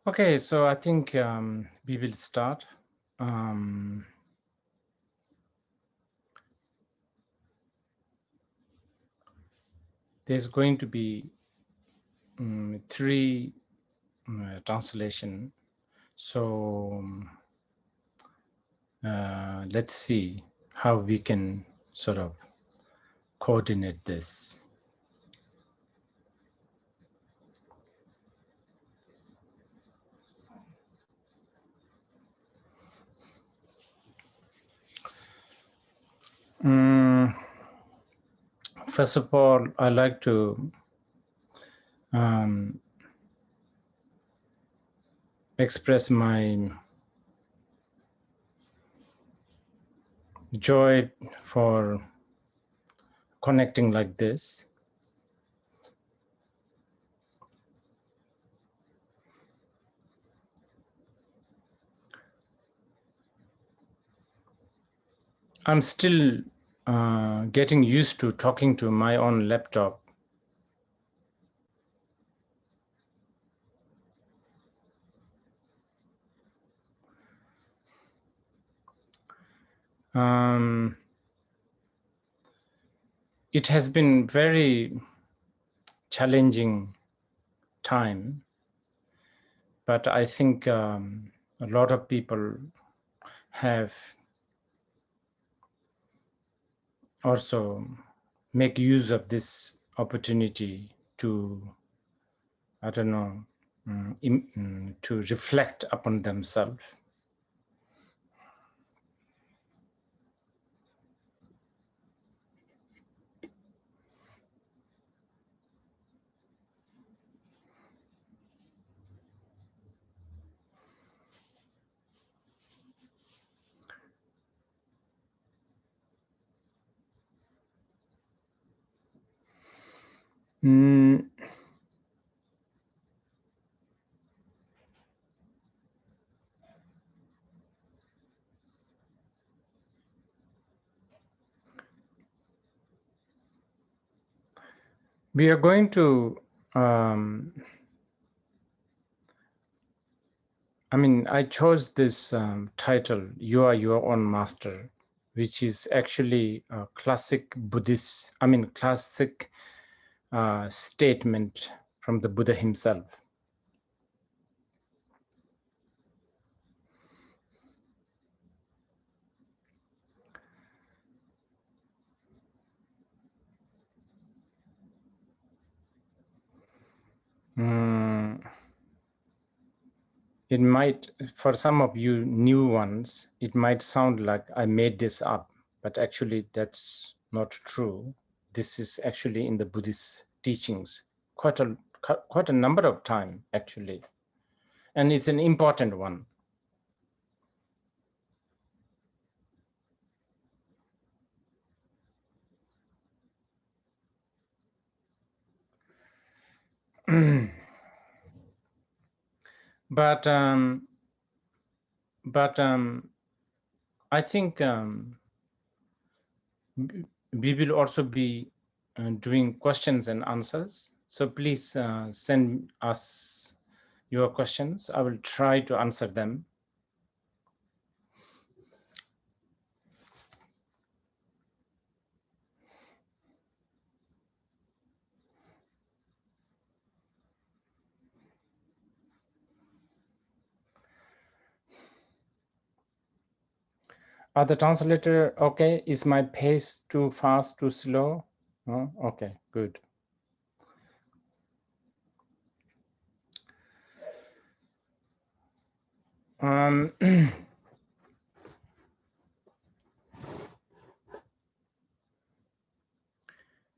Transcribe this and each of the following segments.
Okay, so I think we will start. There's going to be three translation. So let's see how we can sort of coordinate this. First of all, I like to express my joy for connecting like this. I'm still getting used to talking to my own laptop. It has been very challenging time, but I think a lot of people have also make use of this opportunity to, I don't know, to reflect upon themselves. We are going to, I chose this title, You Are Your Own Master, which is actually a classic Buddhist, classic statement from the Buddha himself. It might, for some of you new ones, it might sound like I made this up, but actually that's not true. This is actually in the Buddhist teachings quite a number of times, actually. And it's an important one. But I think we will also be doing questions and answers. So please send us your questions. I will try to answer them. Are the translator okay? Is my pace too fast, too slow? Oh, okay, good.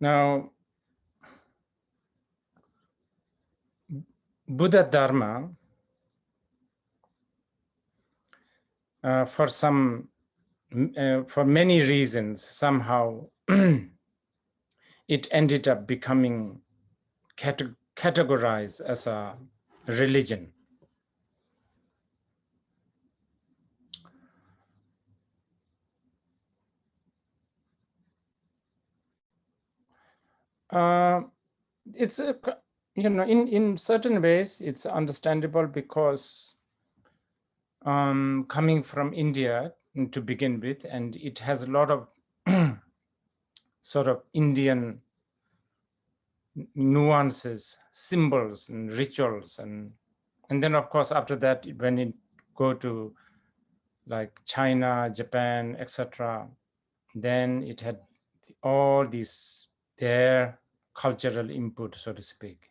Now, Buddha Dharma, for many reasons, somehow it ended up becoming categorized as a religion. It's in certain ways, it's understandable because coming from India to begin with, and it has a lot of sort of Indian nuances, symbols and rituals, and then of course after that when it go to like China, Japan, etc., then it had all these their cultural input, so to speak.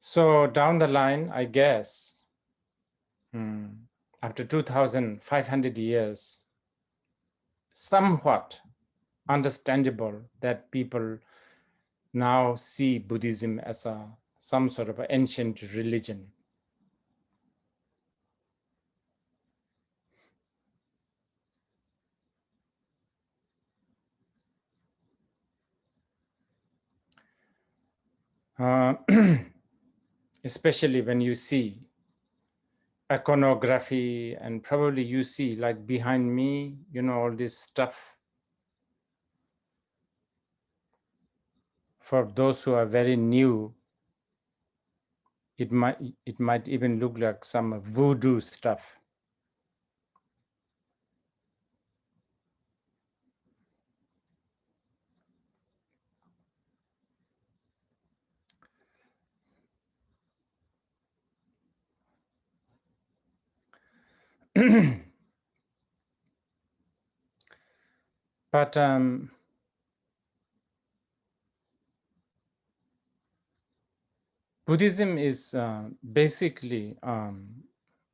So down the line, I guess, after 2,500 years, somewhat understandable that people now see Buddhism as some sort of ancient religion. Especially when you see iconography, and probably you see like behind me, all this stuff. For those who are very new, it might even look like some voodoo stuff. But Buddhism is basically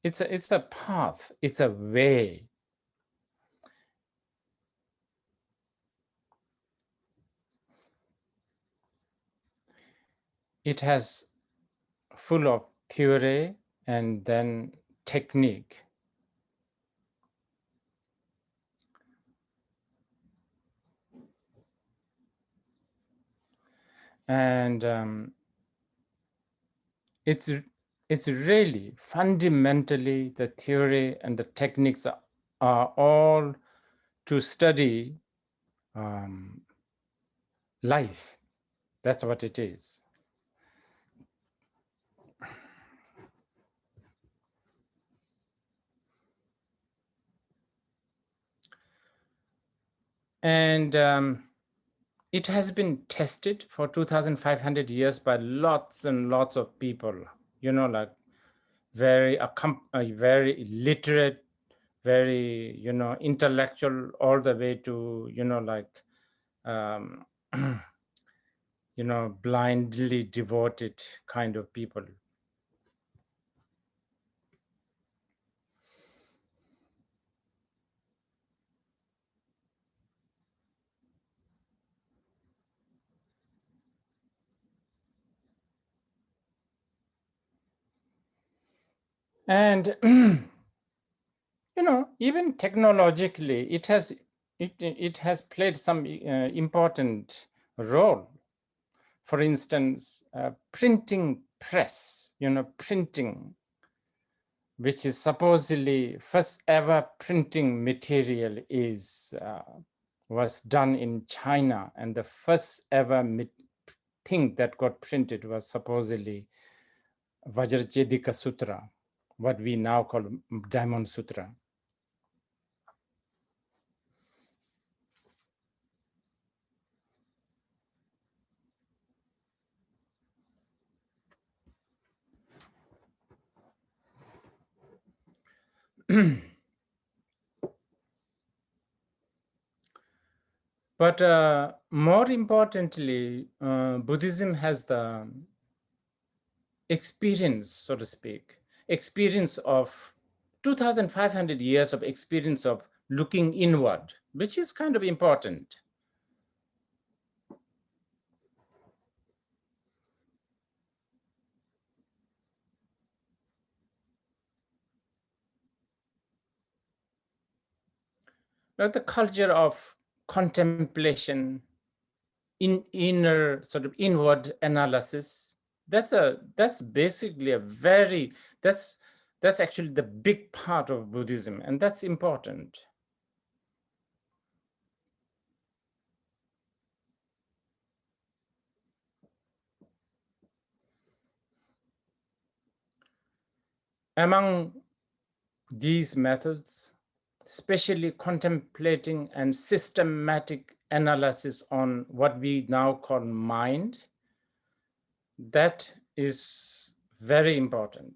it's a path, it's a way. It has full of theory and then technique. And it's really fundamentally the theory and the techniques are all to study life. That's what it is. And it has been tested for 2,500 years by lots and lots of people, like very literate, very, intellectual, all the way to, like, blindly devoted kind of people. And even technologically, it has played some important role. For instance, printing press, printing, which is supposedly first ever printing material was done in China, and the first ever thing that got printed was supposedly Vajracchedika Sutra, what we now call Diamond Sutra. But more importantly, Buddhism has the experience, so to speak, experience of 2,500 years of experience of looking inward, which is kind of important. Like the culture of contemplation, inner sort of inward analysis. That's basically a very, that's actually the big part of Buddhism, and that's important. Among these methods, especially contemplating and systematic analysis on what we now call mind, that is very important.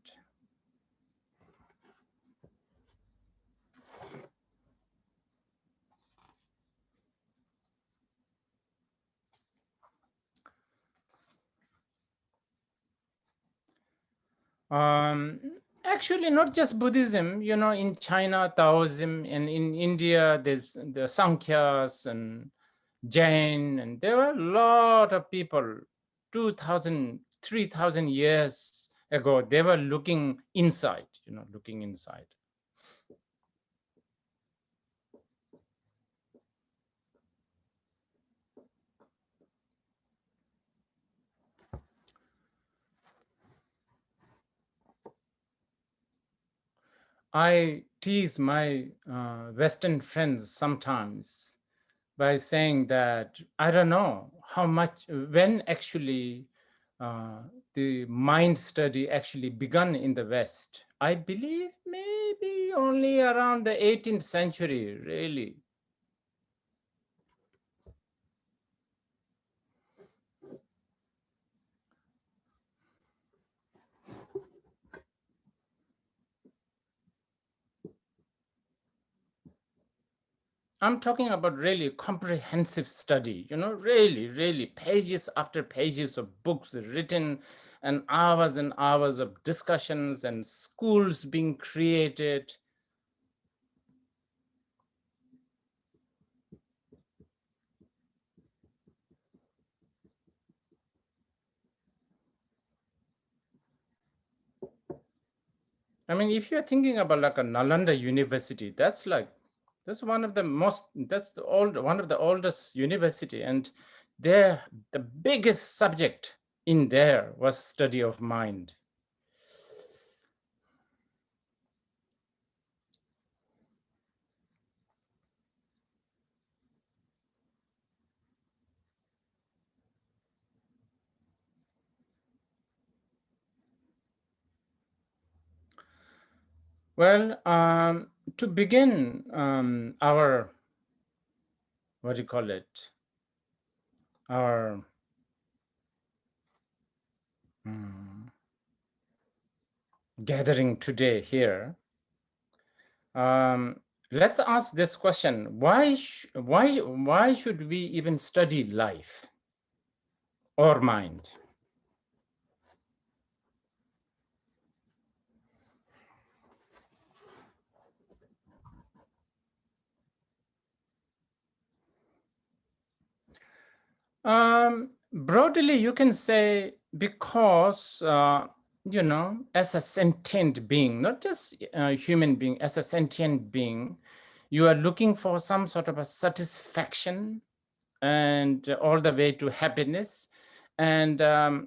Actually, not just Buddhism, you know, in China, Taoism, and in India, there's the Sankhyas and Jain, and there were a lot of people 2,000, 3,000 years ago, they were looking inside, you know, looking inside. I tease my Western friends sometimes by saying that I don't know how much, when actually the mind study actually began in the West. I believe maybe only around the 18th century, really. I'm talking about really comprehensive study, you know, really pages after pages of books written and hours of discussions and schools being created. I mean, if you're thinking about like a Nalanda University, that's one of the most, one of the oldest university, and there the biggest subject in there was study of mind. Well, to begin our, what do you call it, our gathering today here, let's ask this question: why should we even study life or mind? Broadly, you can say because, you know, as a sentient being, not just a human being, as a sentient being, you are looking for some sort of a satisfaction and all the way to happiness. And I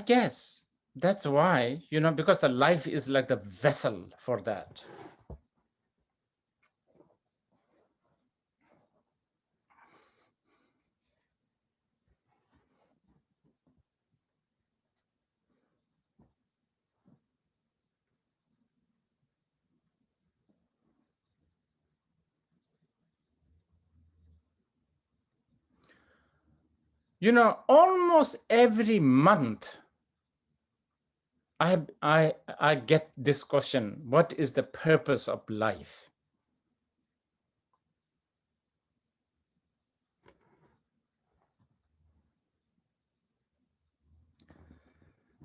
guess that's why, you know, because the life is like the vessel for that. You know, almost every month, I get this question: what is the purpose of life?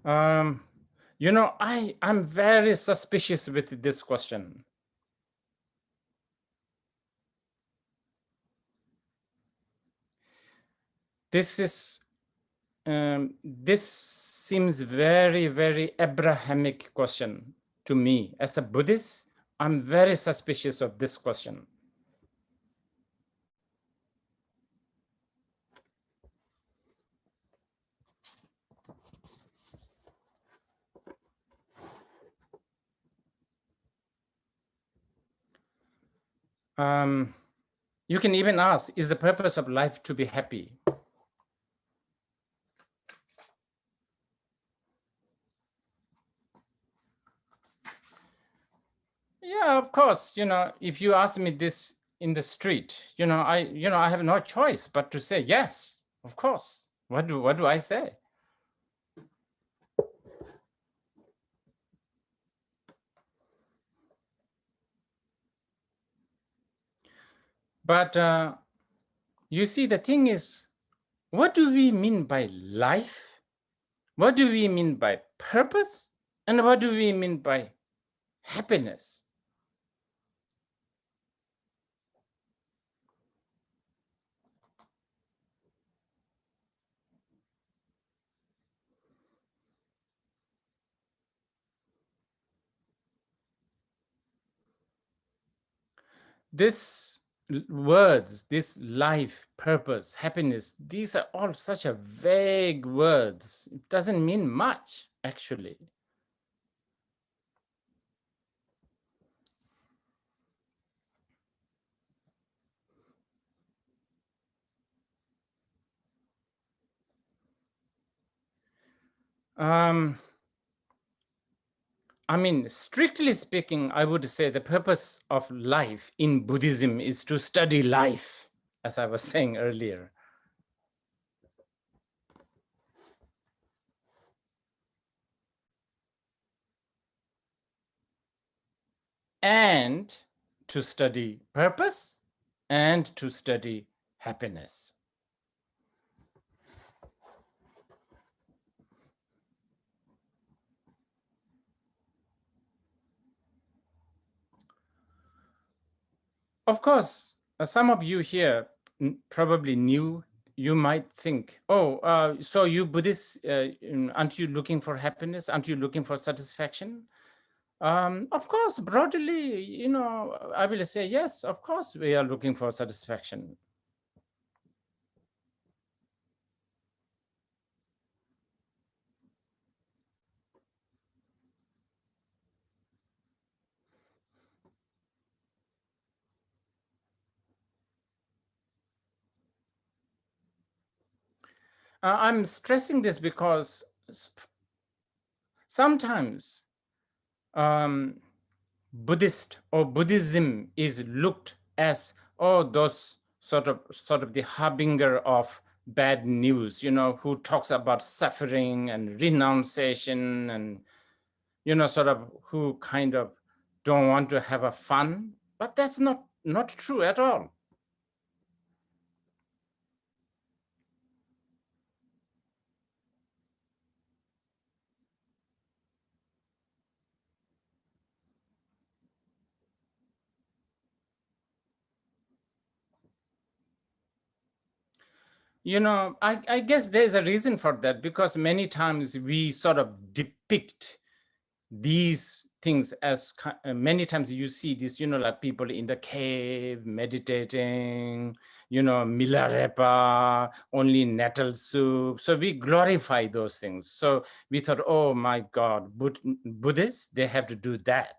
You know, I'm very suspicious with this question. This seems very Abrahamic question to me. As a Buddhist, I'm very suspicious of this question. You can even ask, is the purpose of life to be happy? Yeah, of course. If you ask me this in the street, I have no choice but to say yes, of course. What do I say? But you see, the thing is, what do we mean by life? What do we mean by purpose? And what do we mean by happiness? This words, this life, purpose, happiness, these are all such a vague words. It doesn't mean much, actually. I mean, strictly speaking, I would say the purpose of life in Buddhism is to study life, as I was saying earlier. And to study purpose and to study happiness. Of course, some of you here probably knew. You might think, oh, so you Buddhists, aren't you looking for happiness? Aren't you looking for satisfaction? Of course, broadly, I will say, yes, of course, we are looking for satisfaction. I'm stressing this because sometimes Buddhist or Buddhism is looked as, oh, those sort of the harbinger of bad news, who talks about suffering and renunciation and, sort of who kind of don't want to have a fun. But that's not true at all. I guess there's a reason for that, because many times we sort of depict these things as many times you see this, like people in the cave meditating, milarepa, only nettle soup. So we glorify those things. So we thought, oh my God, Buddhists, they have to do that,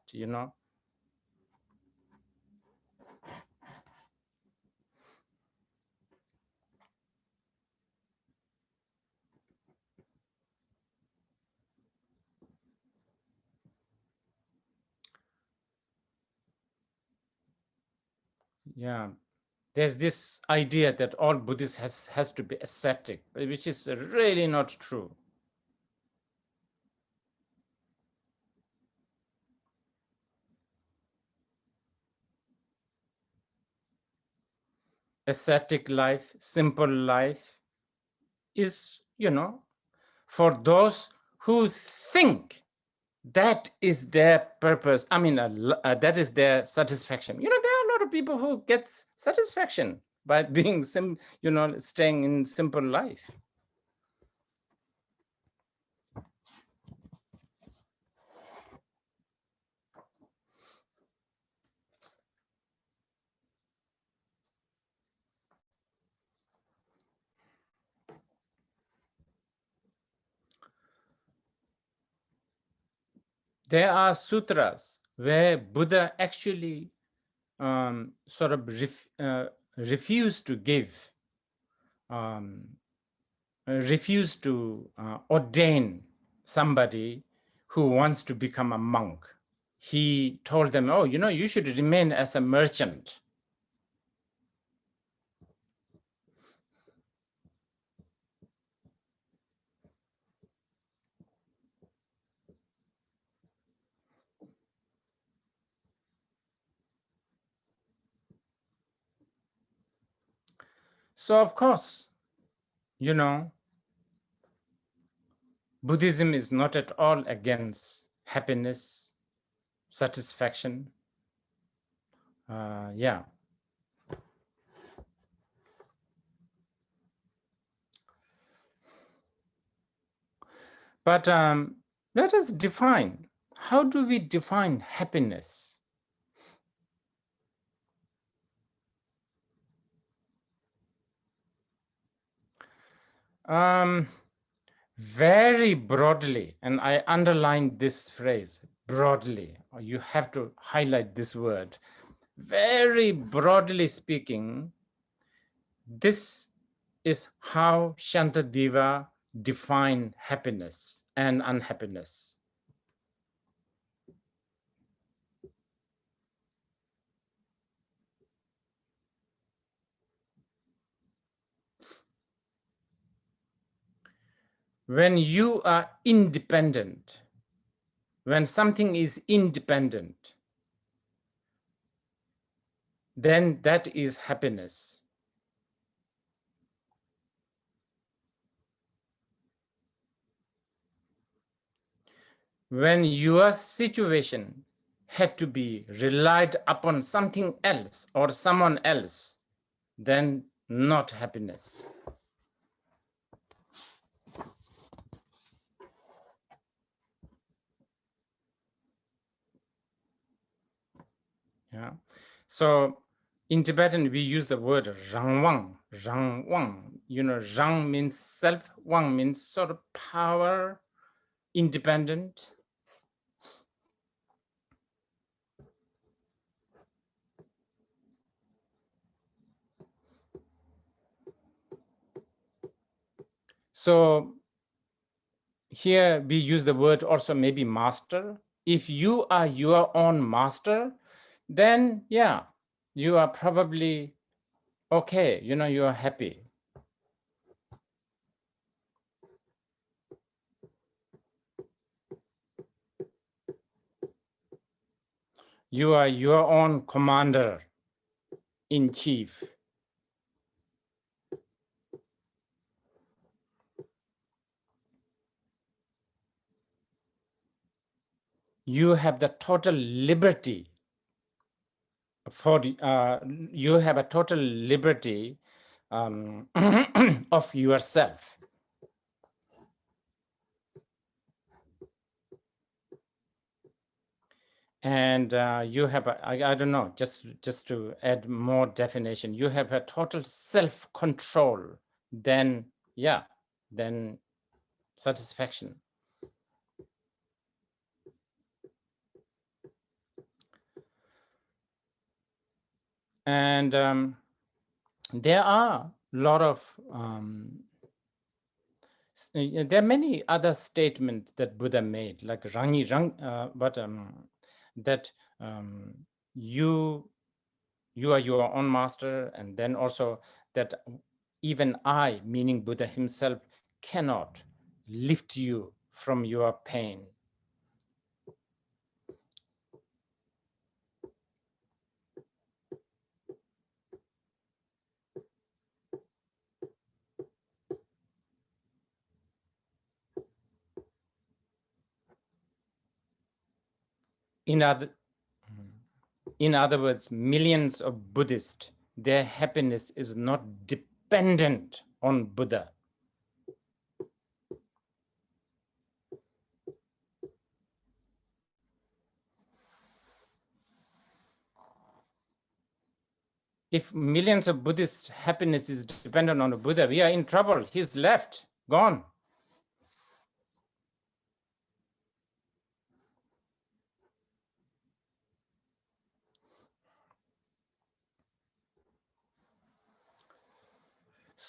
Yeah. There's this idea that all Buddhists has to be ascetic, which is really not true. Ascetic life, simple life is, for those who think that is their purpose. I mean, that is their satisfaction. There are a lot of people who get satisfaction by being staying in simple life. There are sutras where Buddha actually sort of refuse to give, refuse to ordain somebody who wants to become a monk. He told them, oh, you should remain as a merchant. So, of course, Buddhism is not at all against happiness, satisfaction. Yeah. But let us define. How do we define happiness? Very broadly, and I underline this phrase, broadly. You have to highlight this word. Very broadly speaking, this is how Shantideva defined happiness and unhappiness. When you are independent, when something is independent, then that is happiness. When your situation had to be relied upon something else or someone else, then not happiness. Yeah. So in Tibetan, we use the word rangwang, rangwang. Rang means self, wang means sort of power, independent. So here we use the word also maybe master. If you are your own master, then yeah, you are probably okay, you are happy. You are your own commander in chief. You have the total liberty you have a total liberty of yourself. And you have I don't know, just to add more definition, you have a total self-control, then yeah, then satisfaction. And there are a lot of there are many other statements that Buddha made, like rangi rang, but that you are your own master, and then also that even I, meaning Buddha himself, cannot lift you from your pain. In other words, millions of Buddhists, their happiness is not dependent on Buddha. If millions of Buddhists' happiness is dependent on a Buddha, we are in trouble. He's left, gone.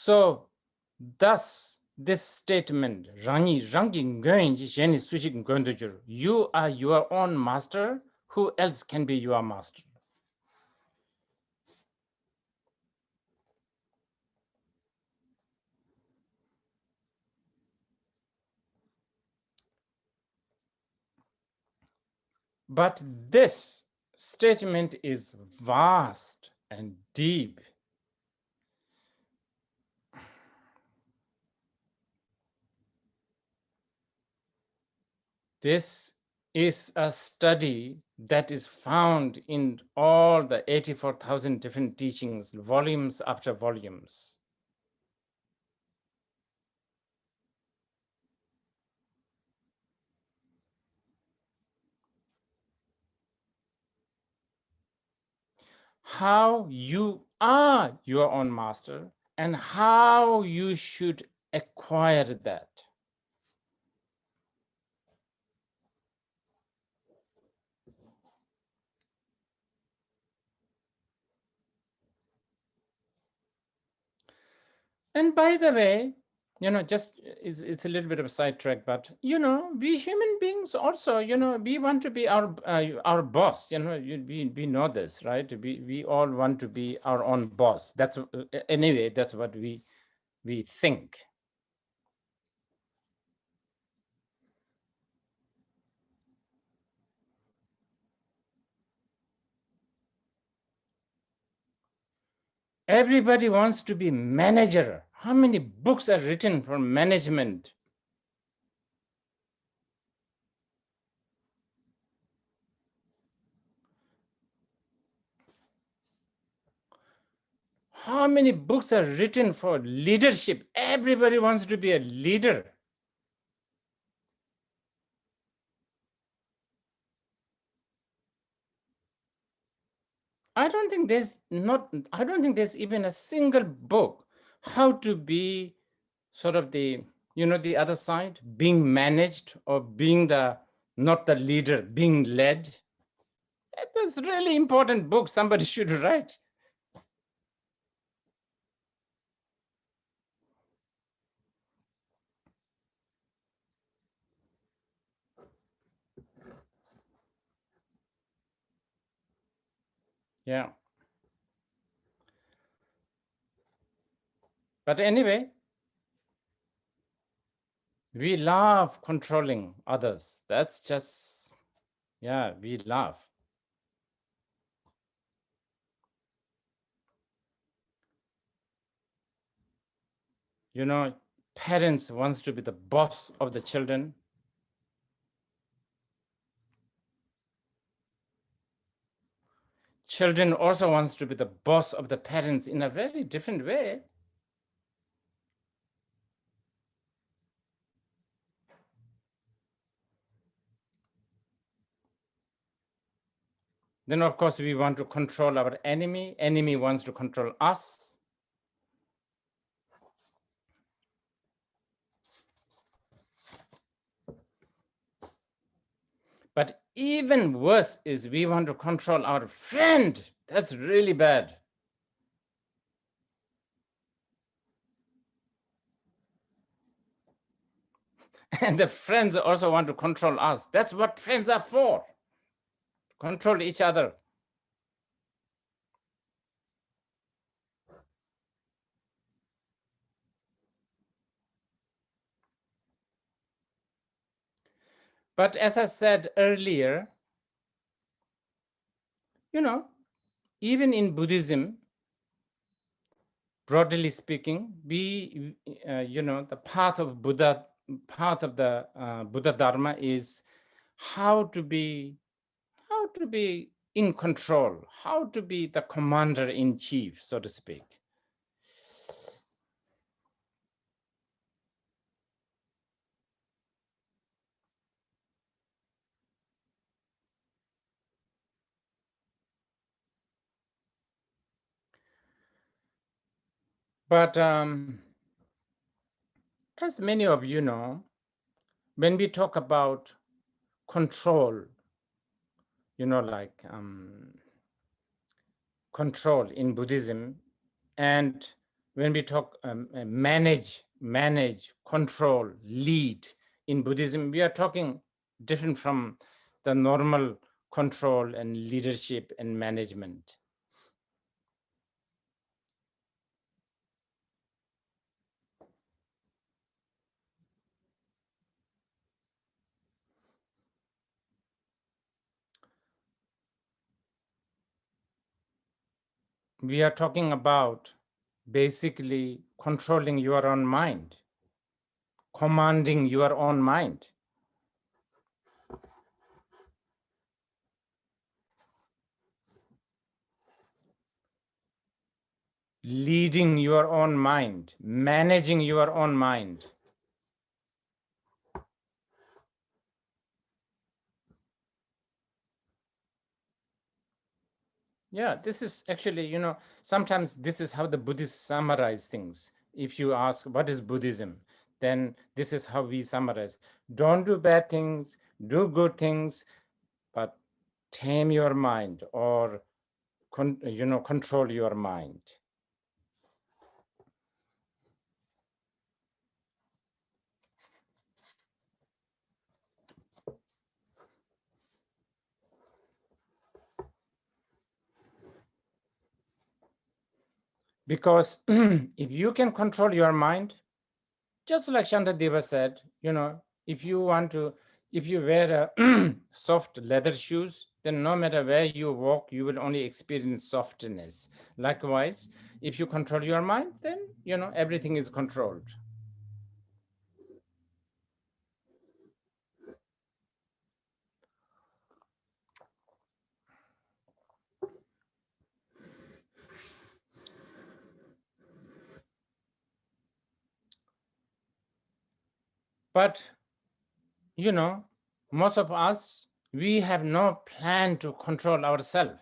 So thus this statement, you are your own master, who else can be your master? But this statement is vast and deep. This is a study that is found in all the 84,000 different teachings, volumes after volumes. How you are your own master and how you should acquire that. And by the way, just it's a little bit of a sidetrack, but we human beings also, we want to be our boss. We know this, right? We all want to be our own boss. That's anyway. That's what we think. Everybody wants to be manager. How many books are written for management? How many books are written for leadership? Everybody wants to be a leader. I don't think there's even a single book how to be sort of the other side, being managed or being not the leader, being led. That's a really important book somebody should write. Yeah. But anyway, we love controlling others. That's just, yeah, we love. Parents wants to be the boss of the children. Children also wants to be the boss of the parents in a very different way. Then, of course, we want to control our enemy. Enemy wants to control us. But even worse is we want to control our friend. That's really bad. And the friends also want to control us. That's what friends are for. Control each other. But as I said earlier, even in Buddhism, broadly speaking, we, the path of Buddha, part of the Buddha Dharma is how to be in control, how to be the commander in chief, so to speak. But as many of you know, when we talk about control, like control in Buddhism and when we talk manage, control, lead in Buddhism, we are talking different from the normal control and leadership and management. We are talking about basically controlling your own mind, commanding your own mind. Leading your own mind, managing your own mind. Yeah, this is actually, you know, sometimes this is how the Buddhists summarize things. If you ask, what is Buddhism? Then this is how we summarize. Don't do bad things, do good things, but tame your mind or, control your mind. Because if you can control your mind, just like Shantideva said, you know, if you wear a soft leather shoes, then no matter where you walk, you will only experience softness. Likewise, if you control your mind, then, you know, everything is controlled. But, you know, most of us, we have no plan to control ourselves.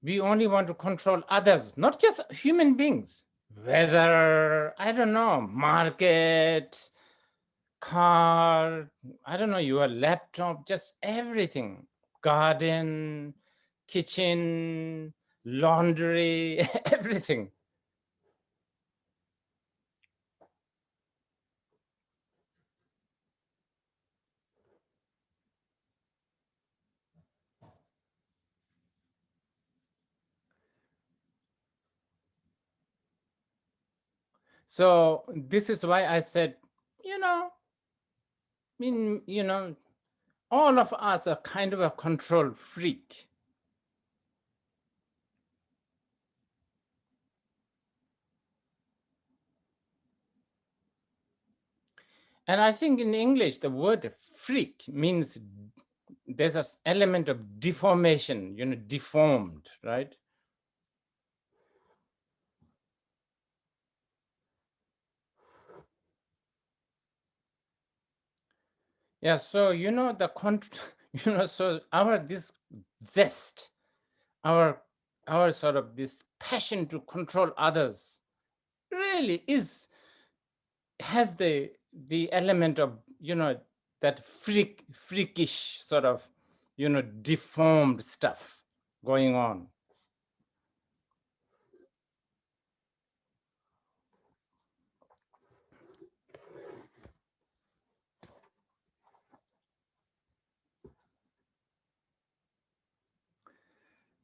We only want to control others, not just human beings. Whether, I don't know, market, car, I don't know, your laptop, just everything. Garden, kitchen, laundry, everything. So this is why I said, you know, all of us are kind of a control freak. And I think in English, the word freak means there's an element of deformation, deformed, right? Yeah, so so our this zest, our sort of this passion to control others really has the element of, that freakish sort of, deformed stuff going on.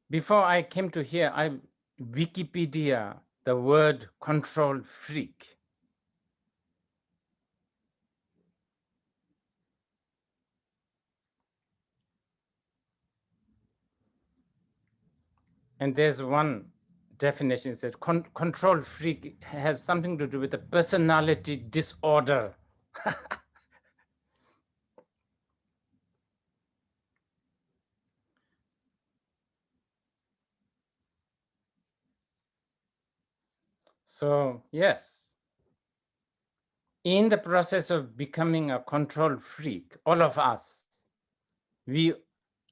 Before I came to here, I Wikipedia the word control freak. And there's one definition that control freak has something to do with a personality disorder. So yes, in the process of becoming a control freak, all of us, we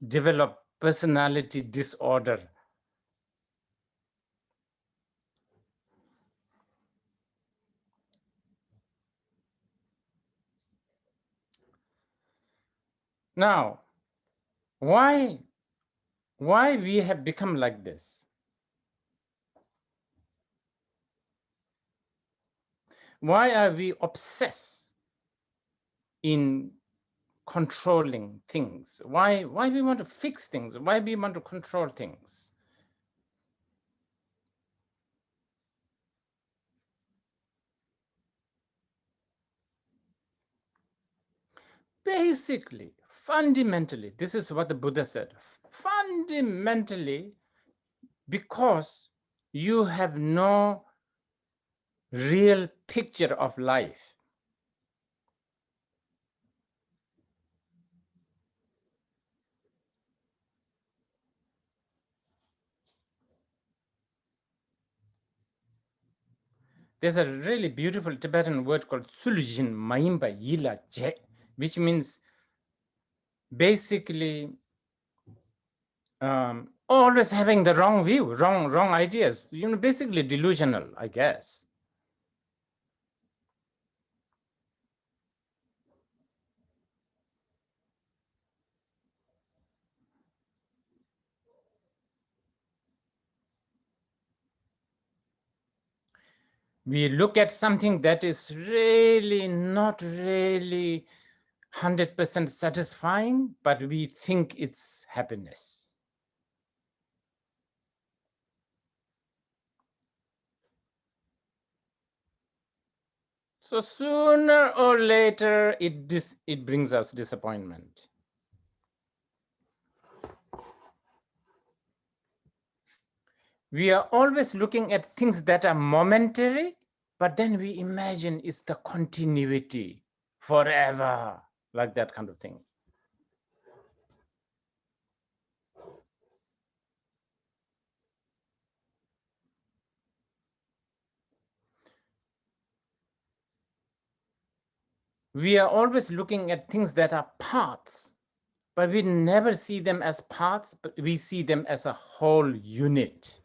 develop personality disorder. Now, why we have become like this? Why are we obsessed in controlling things? Why we want to fix things? Why we want to control things? Basically, fundamentally, this is what the Buddha said. Fundamentally, because you have no real picture of life. There's a really beautiful Tibetan word called 𝗲𝘂ஹિ𝗲, which means basically always having the wrong view, wrong ideas, basically delusional, I guess. We look at something that is really not really 100% satisfying, but we think it's happiness. So sooner or later, it brings us disappointment. We are always looking at things that are momentary, but then we imagine it's the continuity forever, like that kind of thing. We are always looking at things that are parts, but we never see them as parts, but we see them as a whole unit.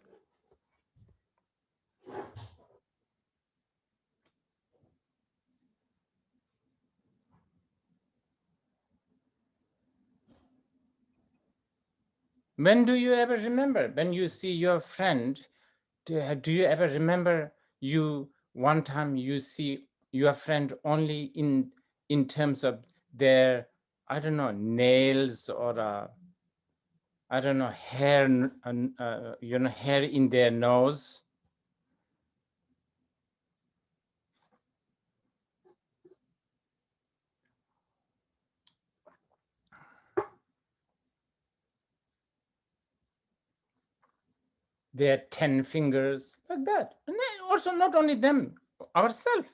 When do you ever remember? When you see your friend, do you ever remember one time you see your friend only in terms of their, I don't know, nails or I don't know, hair, hair in their nose? Their 10 fingers, like that. And then also not only them, ourselves.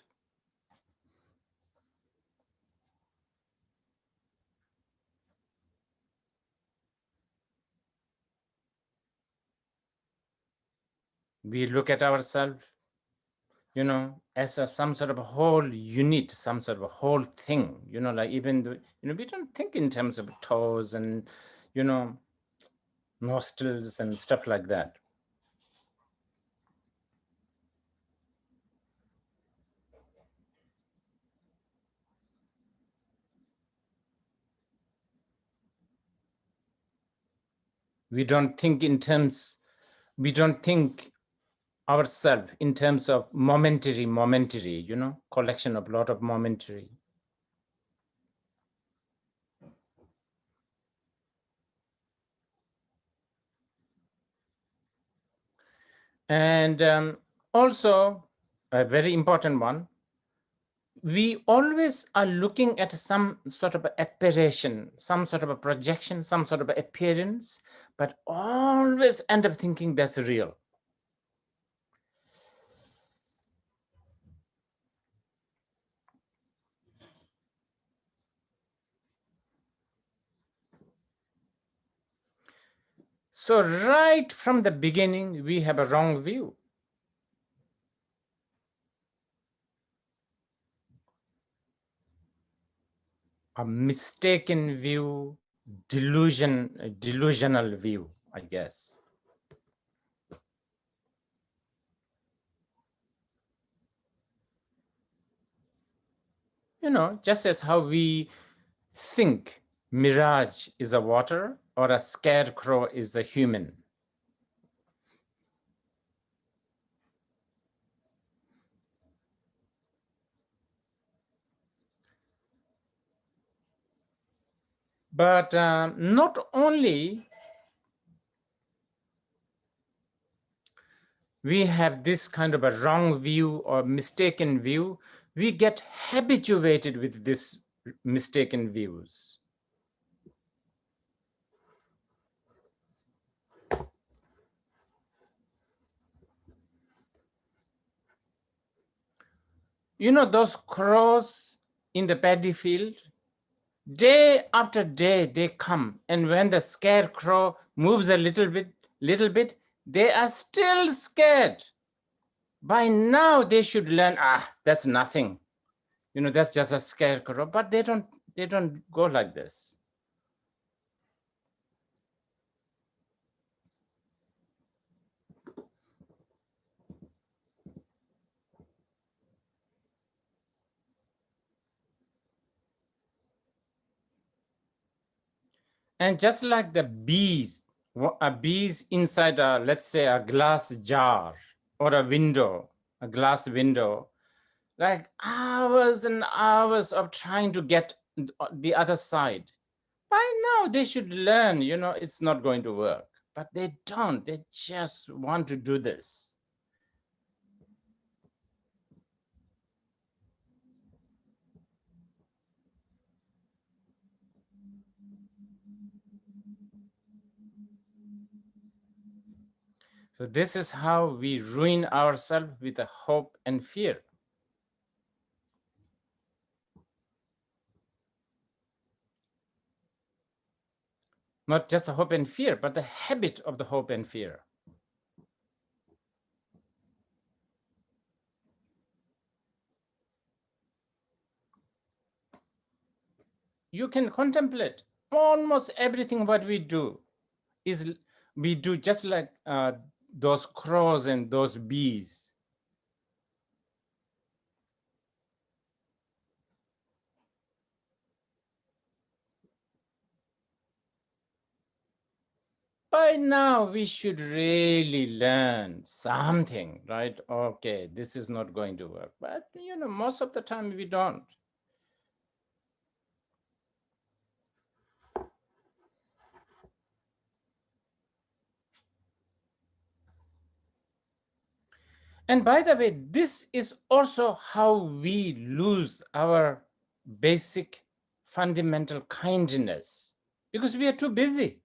We look at ourselves, as some sort of a whole unit, some sort of a whole thing, like even, we don't think in terms of toes and, nostrils and stuff like that. We don't think ourselves in terms of momentary, collection of lot of momentary. And also a very important one, we always are looking at some sort of apparition, some sort of a projection, some sort of appearance, but always end up thinking that's real. So right from the beginning, we have a wrong view. A mistaken view, delusional view, I guess. Just as how we think mirage is a water or a scarecrow is a human. But not only we have this kind of a wrong view or mistaken view, we get habituated with these mistaken views. You know those crows in the paddy field? Day after day they come, and when the scarecrow moves a little bit, they are still scared. By now they should learn, that's nothing. You know, that's just a scarecrow, but they don't go like this. And just like the bees inside let's say a glass jar or a window, a glass window, like hours and hours of trying to get the other side. By now they should learn, you know, it's not going to work, but they don't. They just want to do this. So this is how we ruin ourselves with the hope and fear. Not just the hope and fear, but the habit of the hope and fear. You can contemplate almost everything what we do is we do just like those crows and those bees. By now, we should really learn something, right? Okay, this is not going to work. But, you know, most of the time we don't. And by the way, this is also how we lose our basic fundamental kindness, because we are too busy.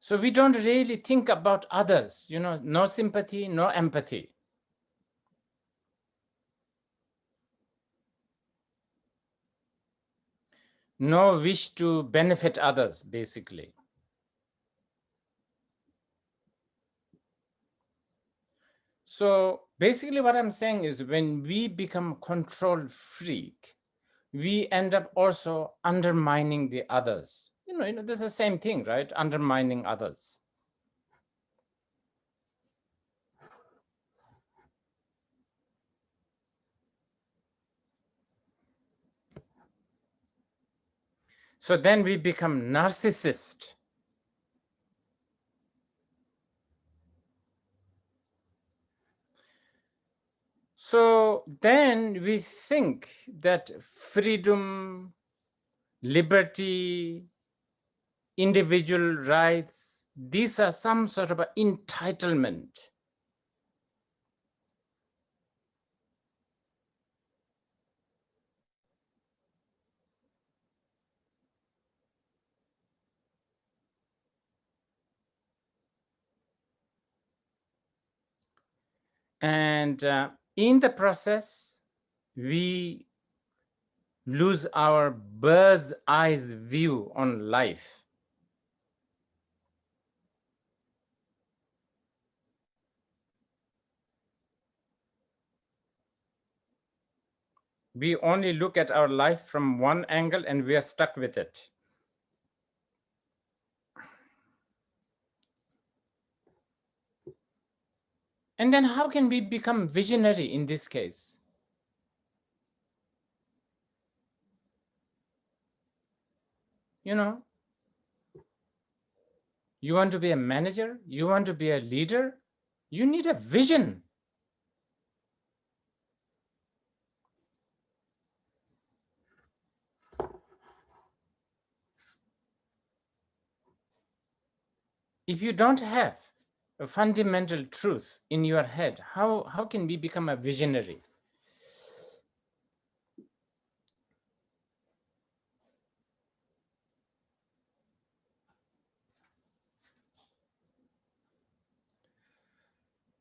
So we don't really think about others, you know, no sympathy, no empathy. No wish to benefit others, basically. So basically what I'm saying is when we become control freak, we end up also undermining the others. You know, this is the same thing, right? Undermining others. So then we become narcissist. So then we think that freedom, liberty, individual rights, these are some sort of an entitlement. And in the process, we lose our bird's eye view on life. We only look at our life from one angle and we are stuck with it. And then how can we become visionary in this case? You know, you want to be a manager, you want to be a leader, you need a vision. If you don't have a fundamental truth in your head, how can we become a visionary?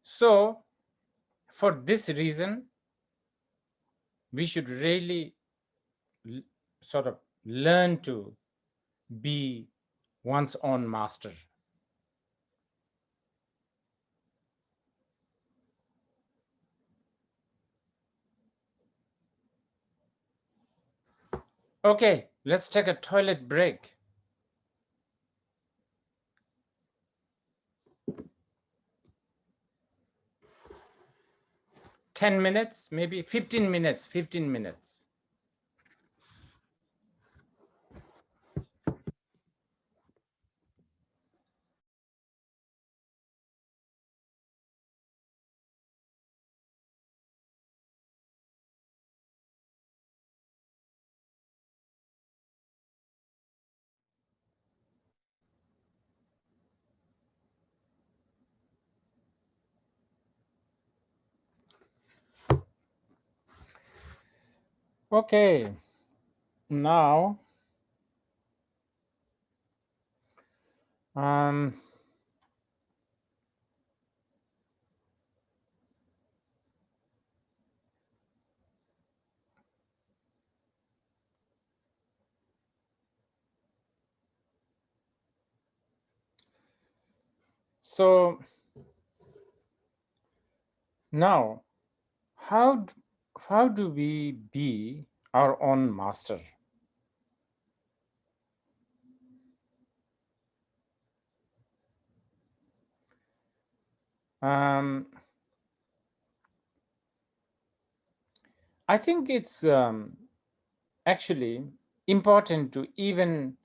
So for this reason, we should really sort of learn to be one's own master. Okay, let's take a toilet break. $10 minutes, maybe 15 minutes, 15 minutes. Okay, now so now how do we be our own master? I think it's actually important to even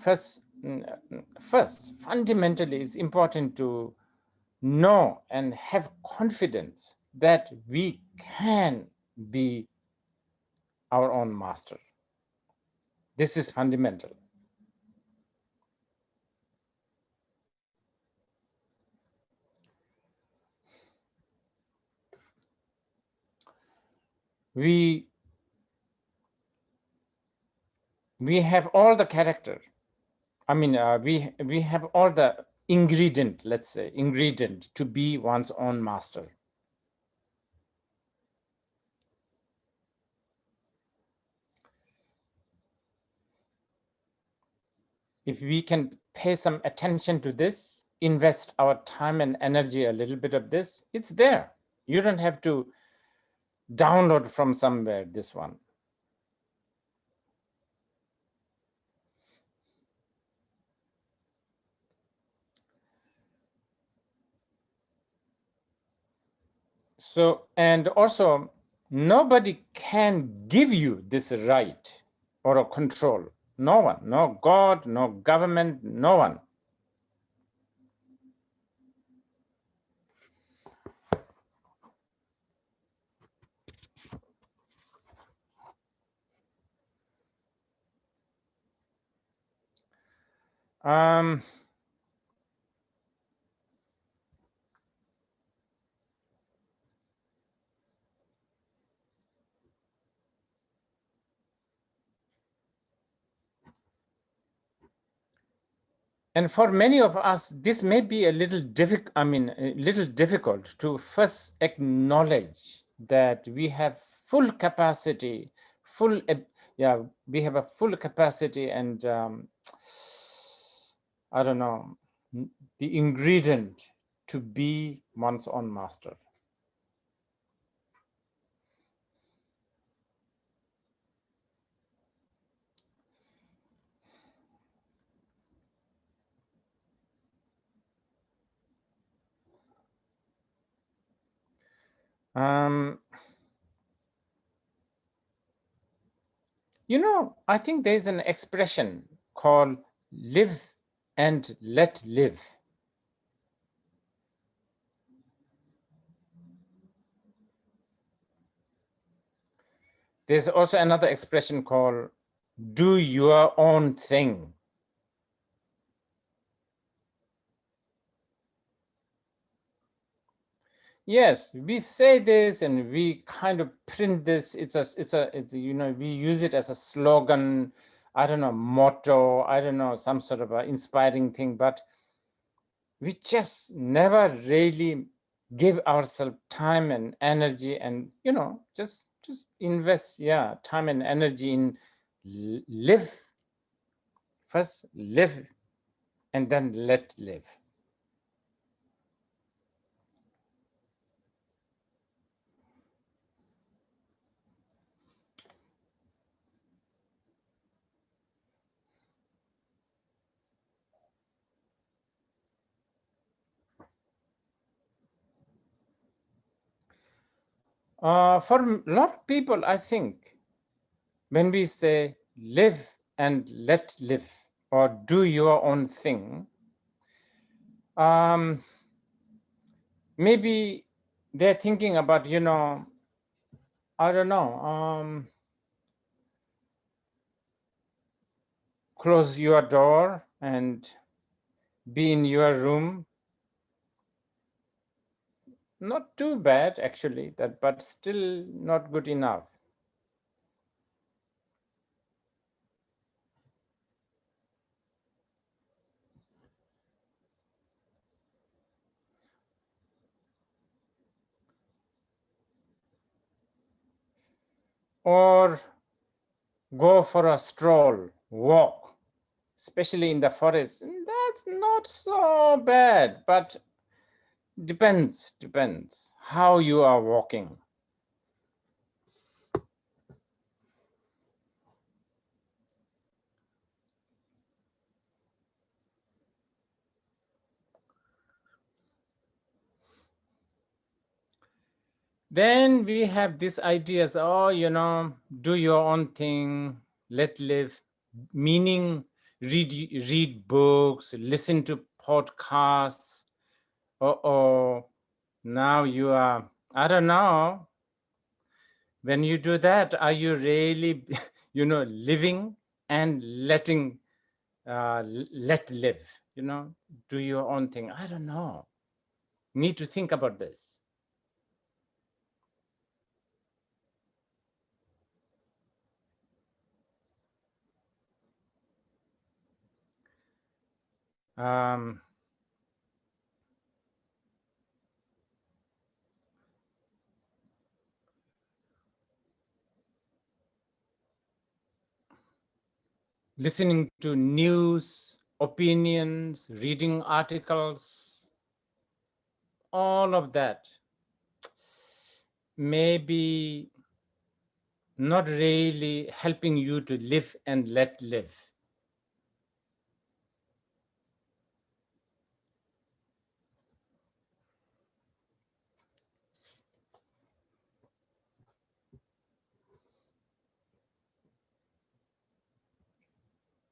first fundamentally it's important to know and have confidence that we can be our own master. This is fundamental. We have all the character. I mean, we have all the ingredient, let's say, ingredient to be one's own master. If we can pay some attention to this, invest our time and energy, a little bit of this, it's there. You don't have to download from somewhere this one. So, and also, nobody can give you this right or a control. No one, no God, no government, no one. And for many of us, this may be a little difficult. I mean, a little difficult to first acknowledge that we have full capacity, we have a full capacity, and I don't know, the ingredient to be one's own master. You know, I think there's an expression called live and let live. There's also another expression called do your own thing. Yes, we say this and we kind of print this. It's you know, we use it as a slogan, I don't know, motto, I don't know, some sort of an inspiring thing, but we just never really give ourselves time and energy and, you know, just invest, yeah, time and energy in live. First live and then let live. For a lot of people, I think, when we say live and let live or do your own thing, maybe they're thinking about, you know, I don't know, close your door and be in your room. Not too bad, actually, that, but still not good enough. Or go for a stroll, walk, especially in the forest. That's not so bad, but depends how you are walking. Then we have these ideas, oh, you know, do your own thing, let live, meaning read books, listen to podcasts. Oh, now you are, I don't know. When you do that, are you really, you know, living and letting, let live, you know, do your own thing? I don't know. Need to think about this. Listening to news, opinions, reading articles, all of that, maybe not really helping you to live and let live.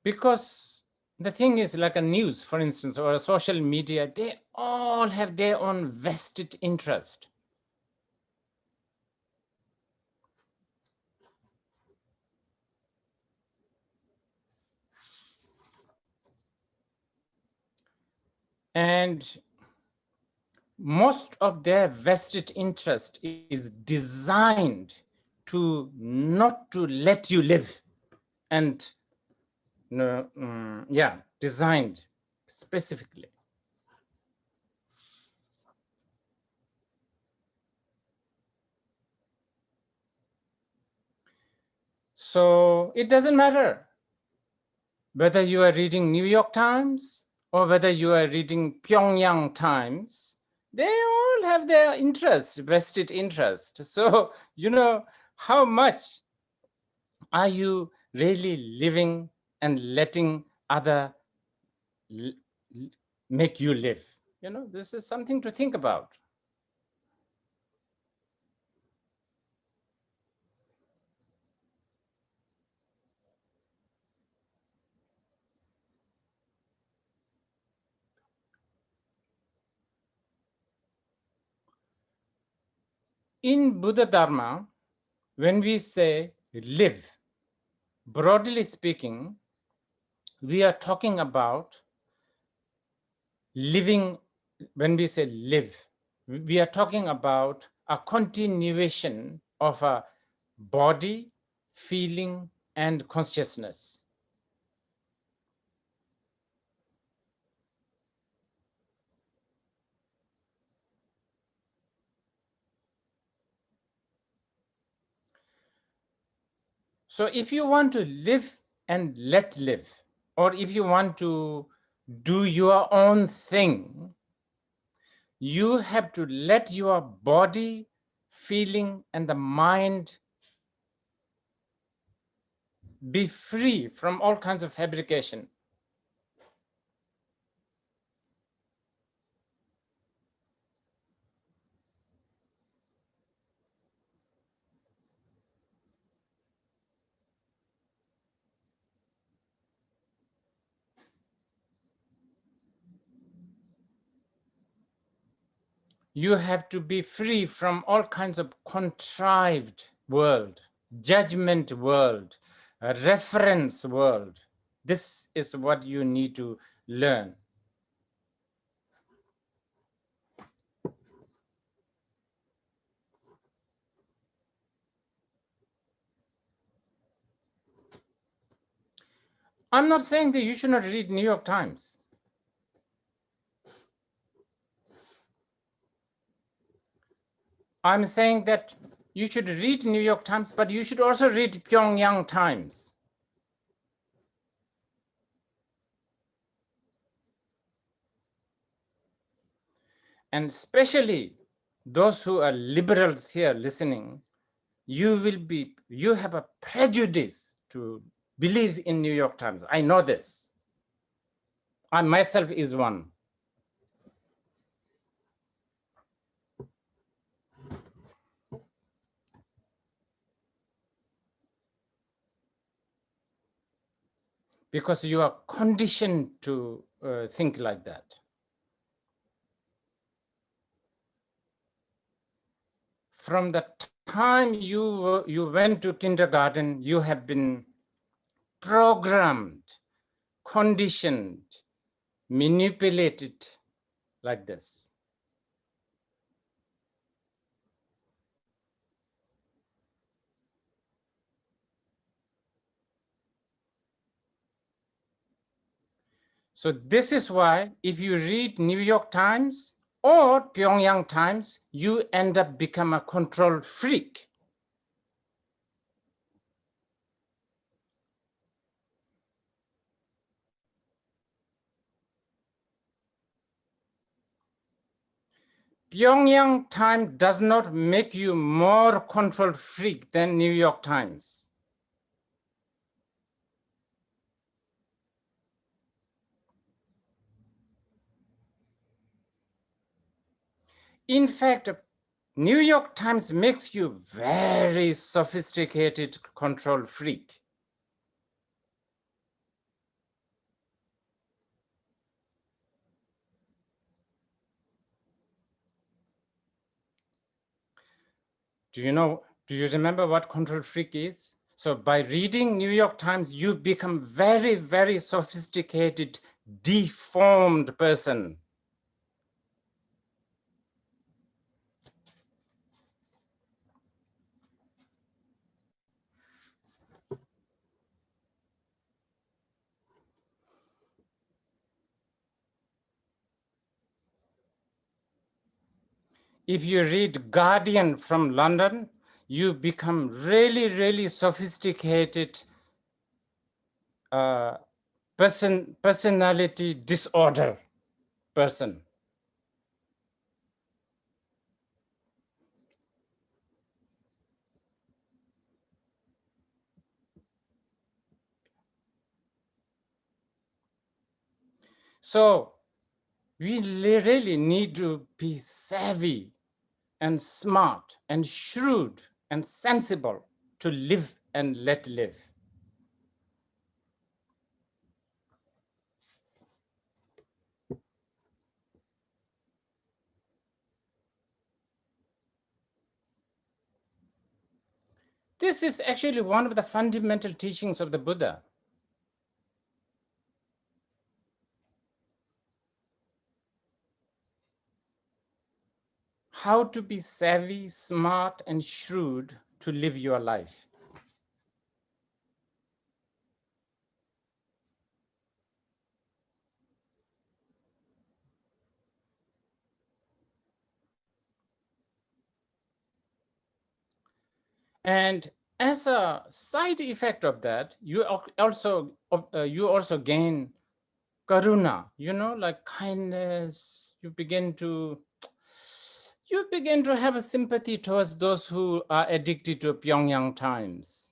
Because the thing is, like a news, for instance, or a social media, they all have their own vested interest. And most of their vested interest is designed to not to let you live. And yeah, designed specifically. So it doesn't matter whether you are reading New York Times or whether you are reading Pyongyang Times, they all have their interest, vested interest. So, you know, how much are you really living and letting other make you live? You know, this is something to think about. In Buddha Dharma, when we say live, broadly speaking, we are talking about living. When we say live, we are talking about a continuation of a body, feeling, and consciousness. So if you want to live and let live, or if you want to do your own thing, you have to let your body, feeling, and the mind be free from all kinds of fabrication. You have to be free from all kinds of contrived world, judgment world, a reference world. This is what you need to learn. I'm not saying that you should not read New York Times. I'm saying that you should read New York Times, but you should also read Pyongyang Times. And especially those who are liberals here listening, you have a prejudice to believe in New York Times. I know this. I myself is one. Because you are conditioned to think like that. From the time you went to kindergarten, you have been programmed, conditioned, manipulated like this. So this is why if you read New York Times or Pyongyang Times, you end up become a control freak. Pyongyang Times does not make you more control freak than New York Times. In fact, New York Times makes you very sophisticated control freak. Do you remember what control freak is? So by reading New York Times, you become very, very sophisticated, deformed person. If you read Guardian from London, you become really, really sophisticated personality disorder person. So we really need to be savvy and smart and shrewd and sensible to live and let live. This is actually one of the fundamental teachings of the Buddha. How to be savvy, smart, and shrewd to live your life. And as a side effect of that, you also gain karuna, like kindness. You begin to have a sympathy towards those who are addicted to Pyongyang times.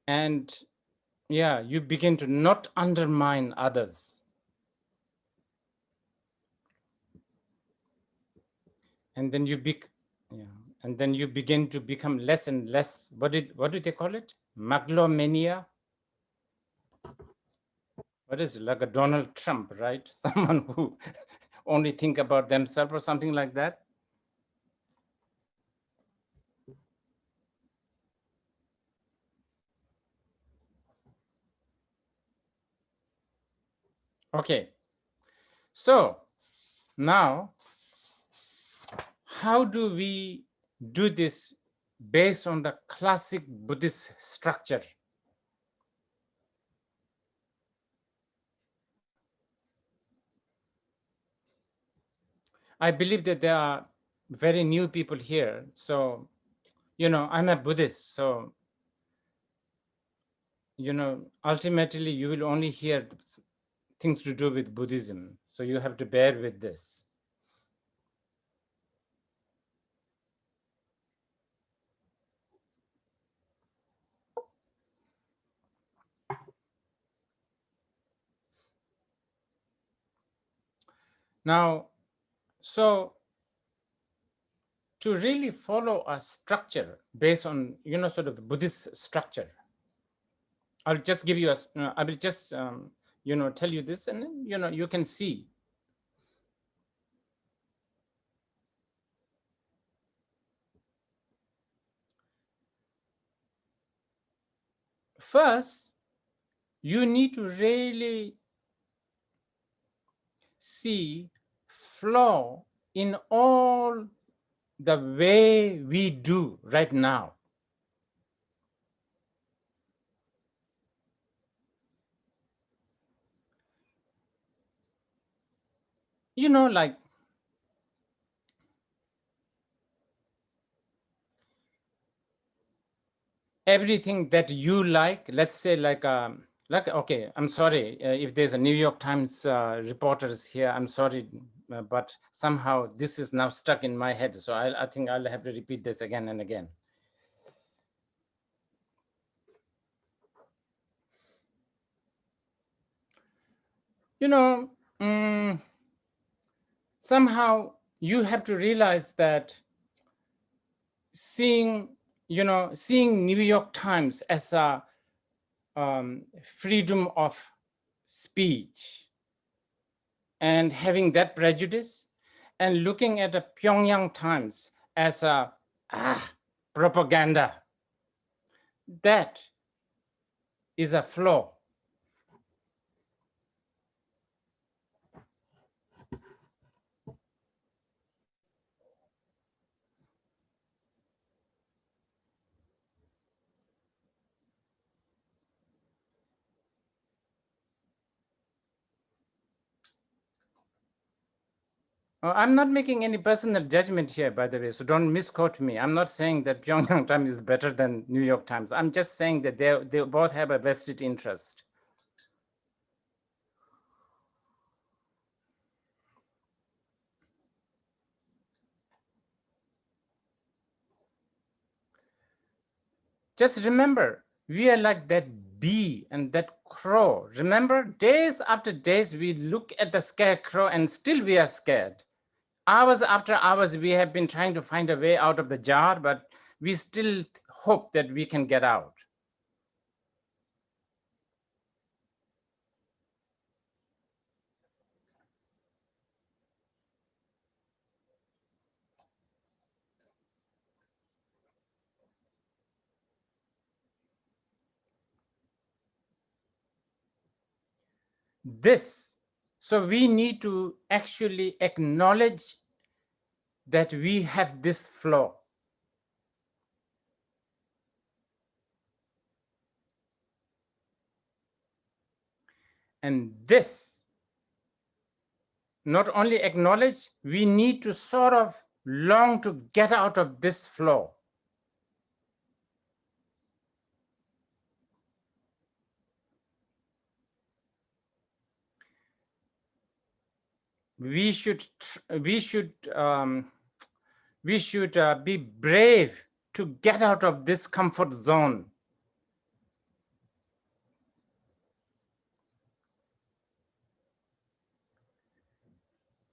And yeah, you begin to not undermine others. And then you begin to become less and less, what do they call it? Megalomania? What is it? Like a Donald Trump, right? Someone who only think about themselves or something like that. Okay, so now how do we do this based on the classic Buddhist structure? I believe that there are very new people here. So, I'm a Buddhist. So, ultimately you will only hear things to do with Buddhism. So you have to bear with this. Now, so to really follow a structure based on, sort of the Buddhist structure, I'll just give you I will just, tell you this, and then, you can see. First, you need to really see flaw in all the way we do right now. Like everything that you like, let's say like, okay, I'm sorry if there's a New York Times reporters here, I'm sorry, but somehow this is now stuck in my head. So I think I'll have to repeat this again and again. Somehow you have to realize that seeing New York Times as a freedom of speech and having that prejudice, and looking at the Pyongyang Times as a propaganda, that is a flaw. I'm not making any personal judgment here, by the way, so don't misquote me. I'm not saying that Pyongyang Times is better than New York Times. I'm just saying that they both have a vested interest. Just remember, we are like that bee and that crow. Remember, days after days, we look at the scarecrow and still we are scared. hours after hours, we have been trying to find a way out of the jar, but we still hope that we can get out. So we need to actually acknowledge that we have this flaw. And this, not only acknowledge, we need to sort of long to get out of this flaw. We should be brave to get out of this comfort zone.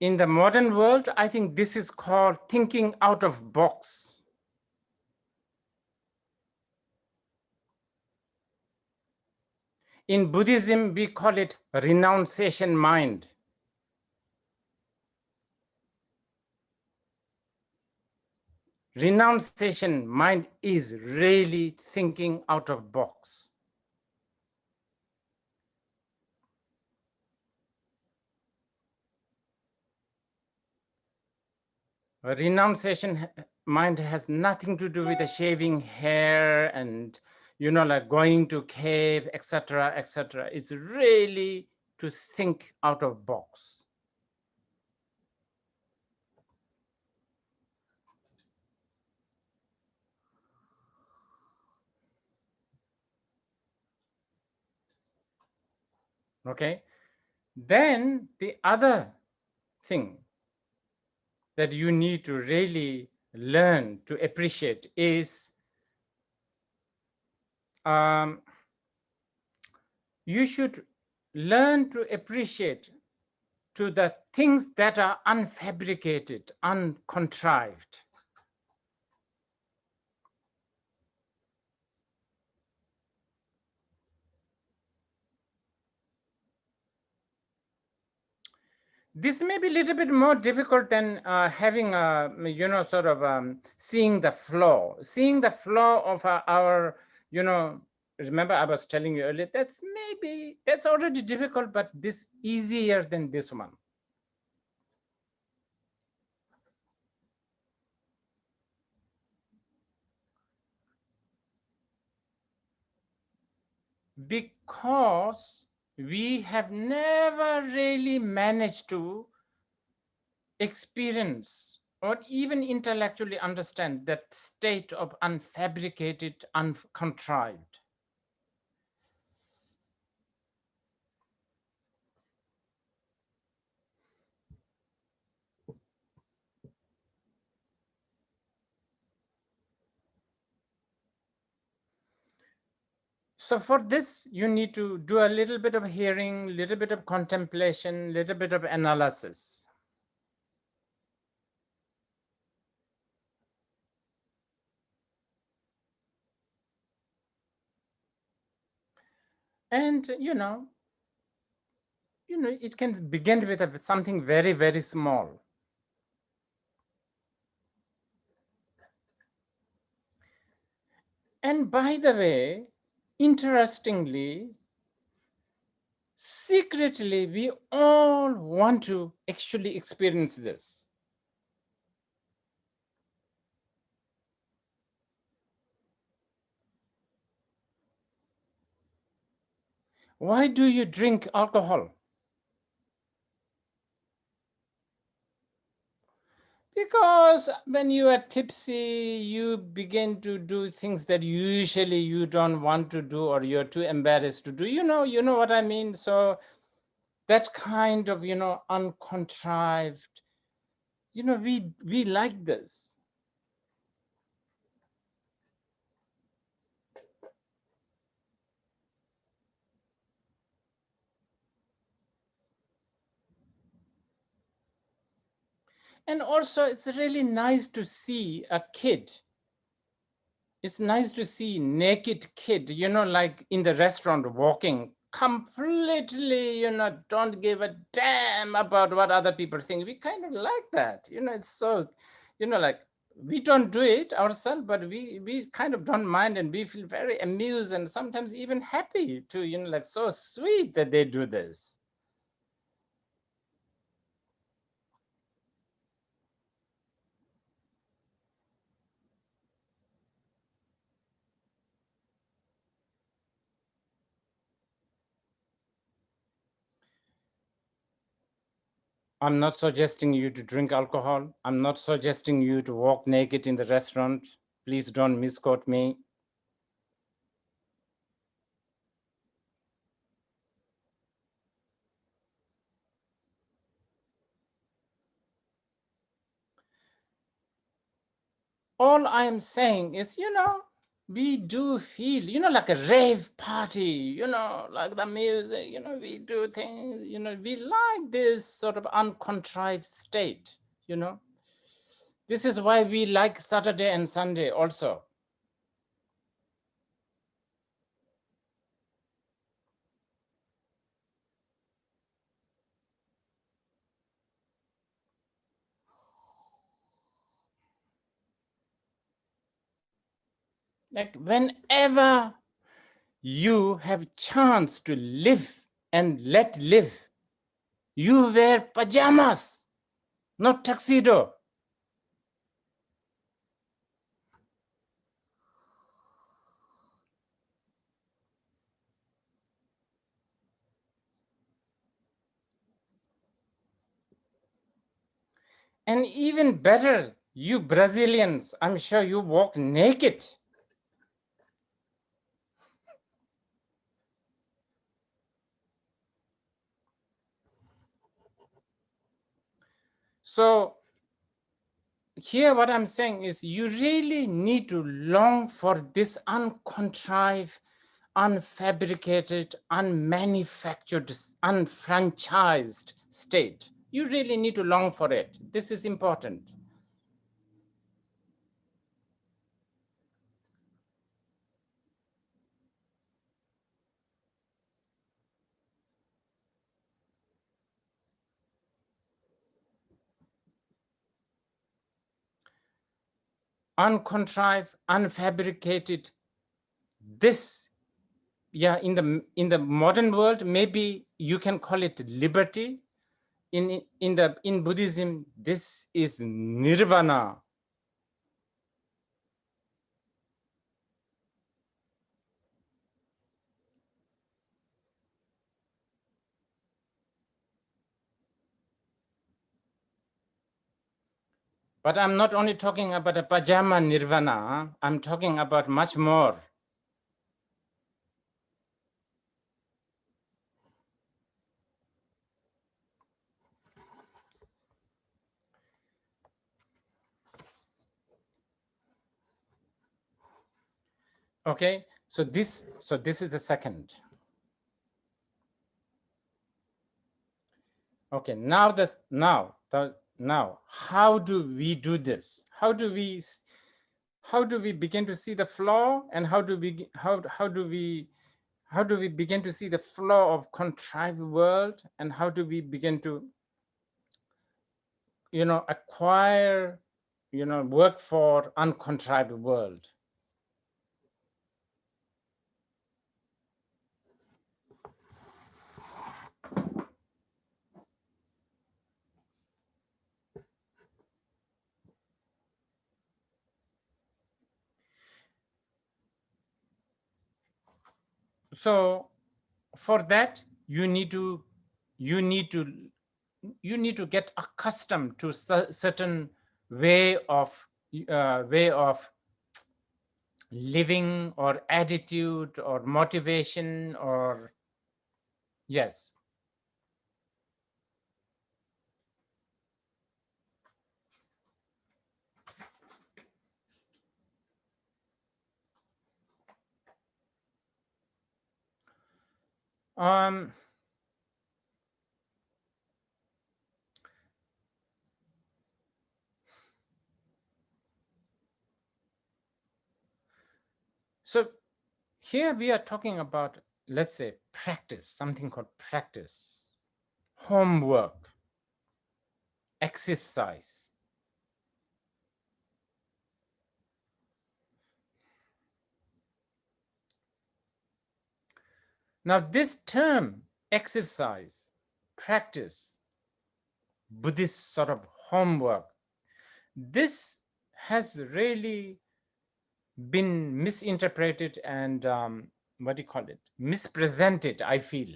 In the modern world, I think this is called thinking out of box. In Buddhism, we call it renunciation mind. Renunciation mind is really thinking out of box. A renunciation mind has nothing to do with the shaving hair and, like going to cave, etc., etc. It's really to think out of box. Okay. Then the other thing that you need to really learn to appreciate is you should learn to appreciate to the things that are unfabricated, uncontrived. This may be a little bit more difficult than having a, sort of seeing the flaw of our, remember I was telling you earlier, that's already difficult, but this easier than this one. Because we have never really managed to experience or even intellectually understand that state of unfabricated, uncontrived. So for this, you need to do a little bit of hearing, little bit of contemplation, little bit of analysis. And, it can begin with something very, very small. And by the way, interestingly, secretly, we all want to actually experience this. Why do you drink alcohol? Because when you are tipsy, you begin to do things that usually you don't want to do or you're too embarrassed to do. You know what I mean? So that kind of, uncontrived, we like this. And also it's really nice to see a kid. It's nice to see naked kid, like in the restaurant walking completely, don't give a damn about what other people think. We kind of like that, it's so, like we don't do it ourselves, but we kind of don't mind, and we feel very amused and sometimes even happy to, like so sweet that they do this. I'm not suggesting you to drink alcohol. I'm not suggesting you to walk naked in the restaurant. Please don't misquote me. All I'm saying is, we do feel, like a rave party, like the music, we do things, we like this sort of uncontrived state, This is why we like Saturday and Sunday also. Like whenever you have chance to live and let live, you wear pajamas, not tuxedo. And even better, you Brazilians, I'm sure you walk naked. So here what I'm saying is you really need to long for this uncontrived, unfabricated, unmanufactured, unfranchised state. You really need to long for it. This is important. Uncontrived, unfabricated, this, yeah, in the modern world, maybe you can call it liberty. In Buddhism, this is nirvana. But I'm not only talking about a pajama nirvana, I'm talking about much more. Okay, so this is the second. Okay, now how do we do this? How do we begin to see the flaw, and how do we begin to see the flaw of contrived world, and how do we begin to acquire, work for uncontrived world? So for that, you need to get accustomed to certain way of living, or attitude, or motivation, or yes. So here we are talking about, let's say, practice, something called practice, homework, exercise. Now, this term, exercise, practice, Buddhist sort of homework, this has really been misinterpreted and what do you call it? Mispresented, I feel.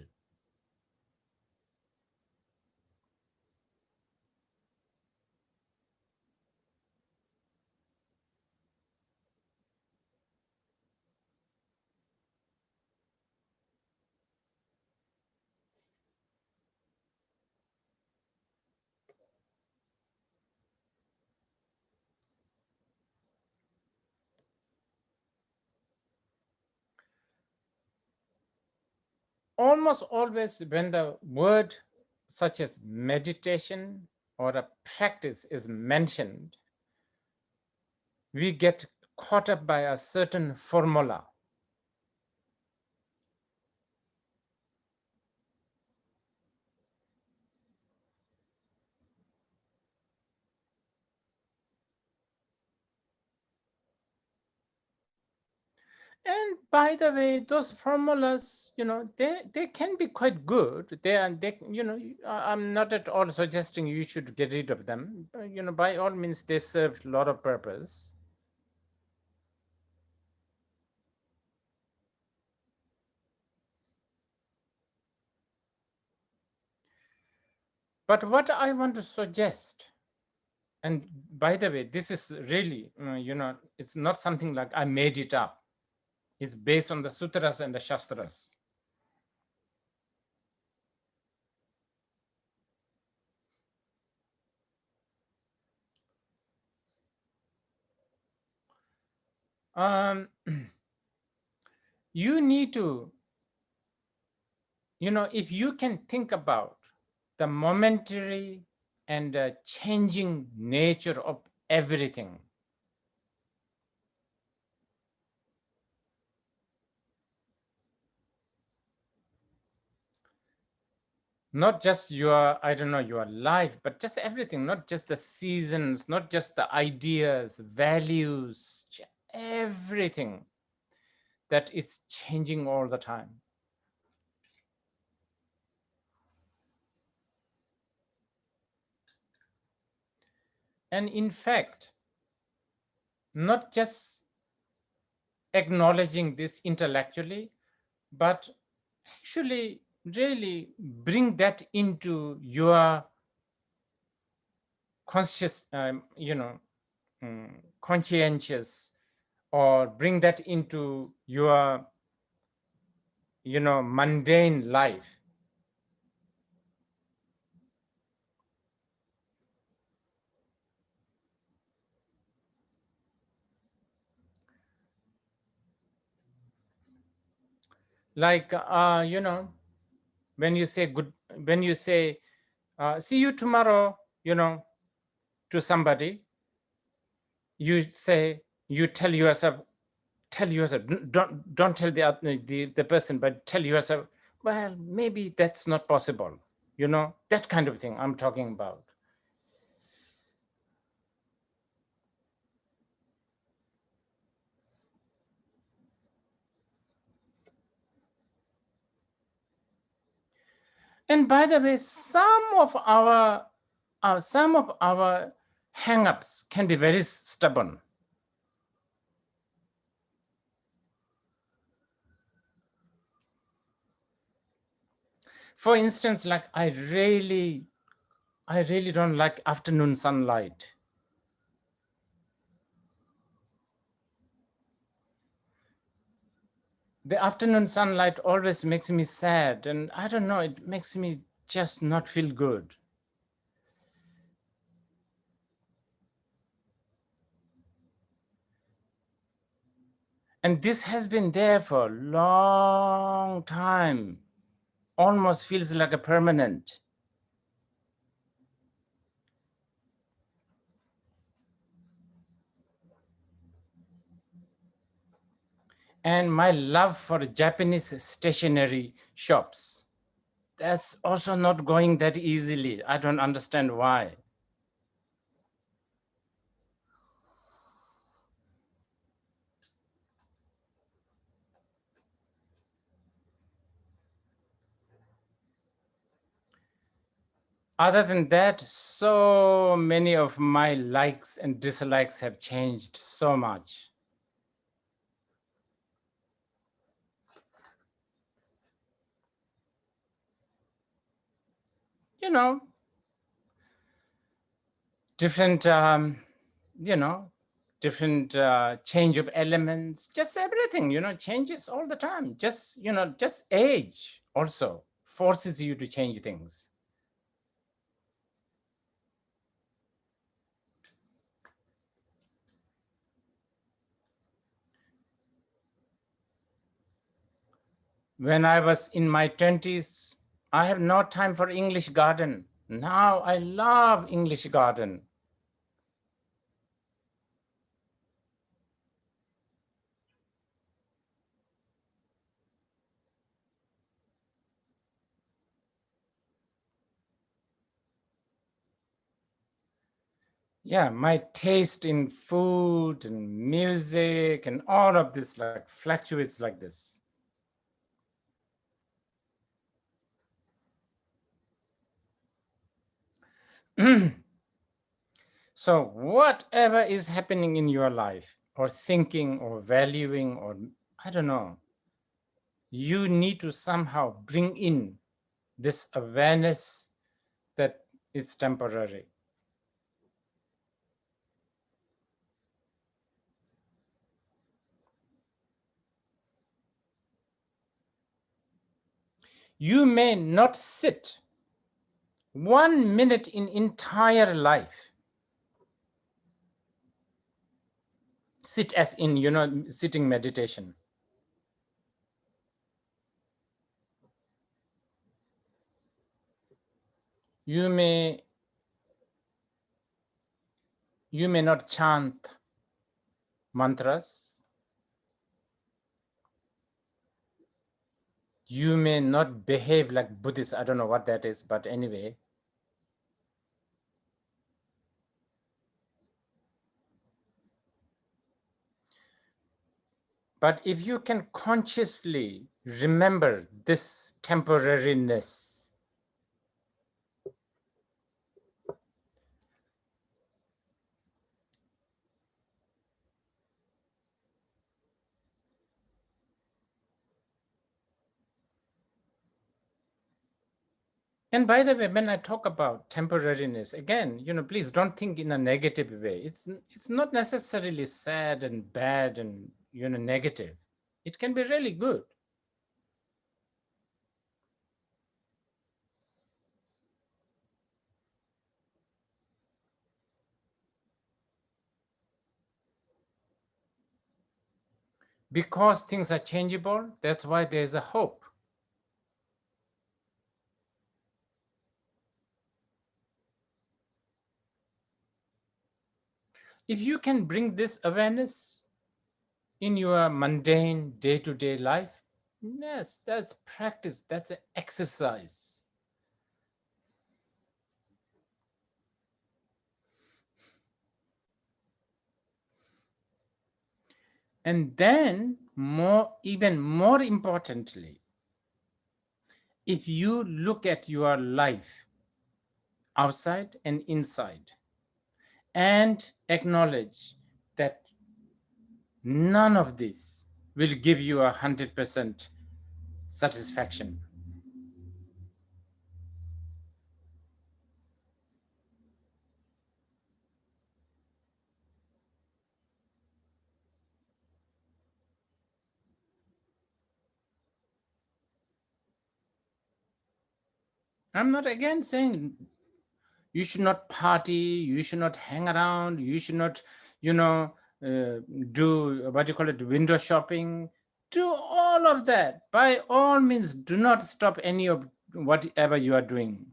Almost always when the word such as meditation or a practice is mentioned, we get caught up by a certain formula. And by the way, those formulas, they can be quite good. I'm not at all suggesting you should get rid of them. But, by all means, they serve a lot of purpose. But what I want to suggest, and by the way, this is really, it's not something like I made it up. It's based on the sutras and the shastras. You need to, if you can think about the momentary and changing nature of everything, not just your, I don't know, your life, but just everything, not just the seasons, not just the ideas, values, everything, that it's changing all the time. And in fact, not just acknowledging this intellectually, but actually really bring that into your conscious, conscientious, or bring that into your, mundane life. Like, when you say see you tomorrow, to somebody, you tell yourself, don't tell the person, but tell yourself, well, maybe that's not possible. That kind of thing I'm talking about. And by the way, some of our hang-ups can be very stubborn. For instance, like I really don't like afternoon sunlight. The afternoon sunlight always makes me sad, and I don't know, it makes me just not feel good. And this has been there for a long time, almost feels like a permanent. And my love for Japanese stationery shops, that's also not going that easily. I don't understand why. Other than that, so many of my likes and dislikes have changed so much. You know, different, different change of elements, just everything, changes all the time. Just, just age also forces you to change things. When I was in my 20s, I have no time for English garden. Now I love English garden. Yeah, my taste in food and music and all of this like fluctuates like this. So whatever is happening in your life or thinking or valuing or I don't know, you need to somehow bring in this awareness that it's temporary. You may not sit 1 minute in entire life. Sit as in, sitting meditation. You may not chant mantras. You may not behave like Buddhists. I don't know what that is, but anyway. But if you can consciously remember this temporariness, and by the way, when I talk about temporariness, again, please don't think in a negative way. It's not necessarily sad and bad and negative. It can be really good. Because things are changeable, that's why there's a hope. If you can bring this awareness in your mundane day-to-day life, yes, that's practice, that's an exercise. And then even more importantly, if you look at your life outside and inside and acknowledge that none of this will give you 100% satisfaction. I'm not again saying you should not party, you should not hang around, you should not, do what you call it, window shopping. Do all of that. By all means, do not stop any of whatever you are doing.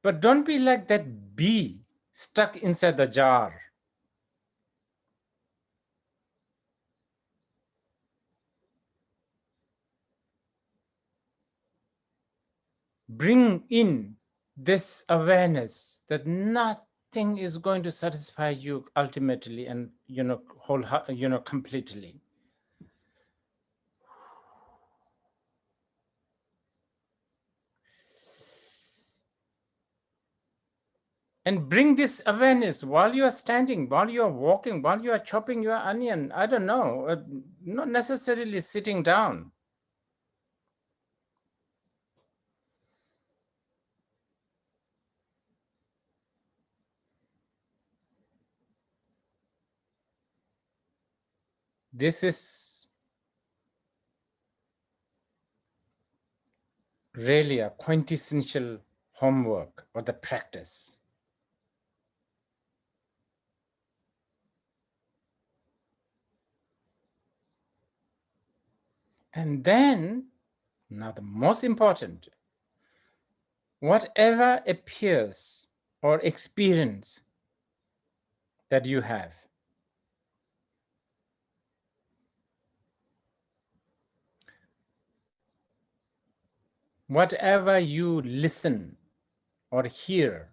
But don't be like that bee stuck inside the jar. Bring in this awareness that nothing is going to satisfy you ultimately and completely. And bring this awareness while you are standing, while you are walking, while you are chopping your onion. I don't know, not necessarily sitting down. This is really a quintessential homework or the practice. And then, now the most important, whatever appears or experience that you have, whatever you listen or hear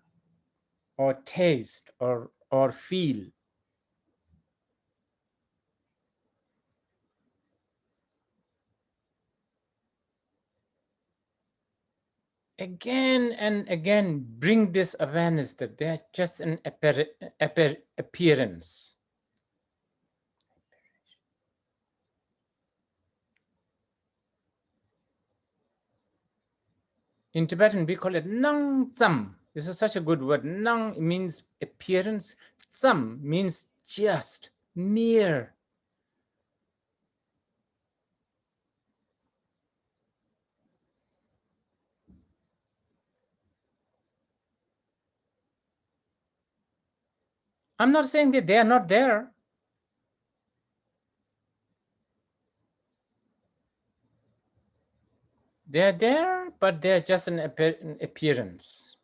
or taste or feel, again and again bring this awareness that they're just an appearance. In Tibetan, we call it nang tsam. This is such a good word. Nang means appearance. Tsam means just, mere. I'm not saying that they are not there. They are there, but they are just an appearance.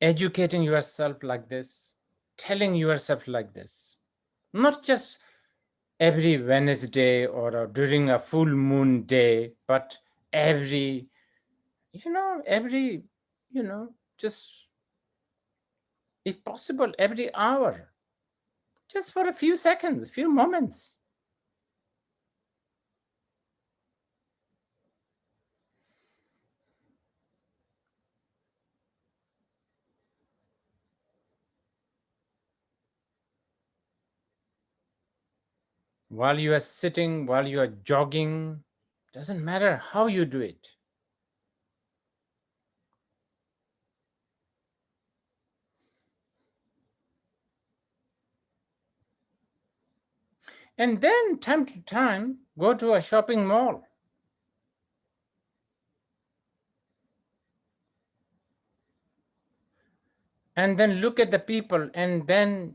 Educating yourself like this, telling yourself like this, not just every Wednesday or during a full moon day, but every, just if possible, every hour, just for a few seconds, a few moments. While you are sitting, while you are jogging, doesn't matter how you do it. And then time to time, go to a shopping mall. And then look at the people and then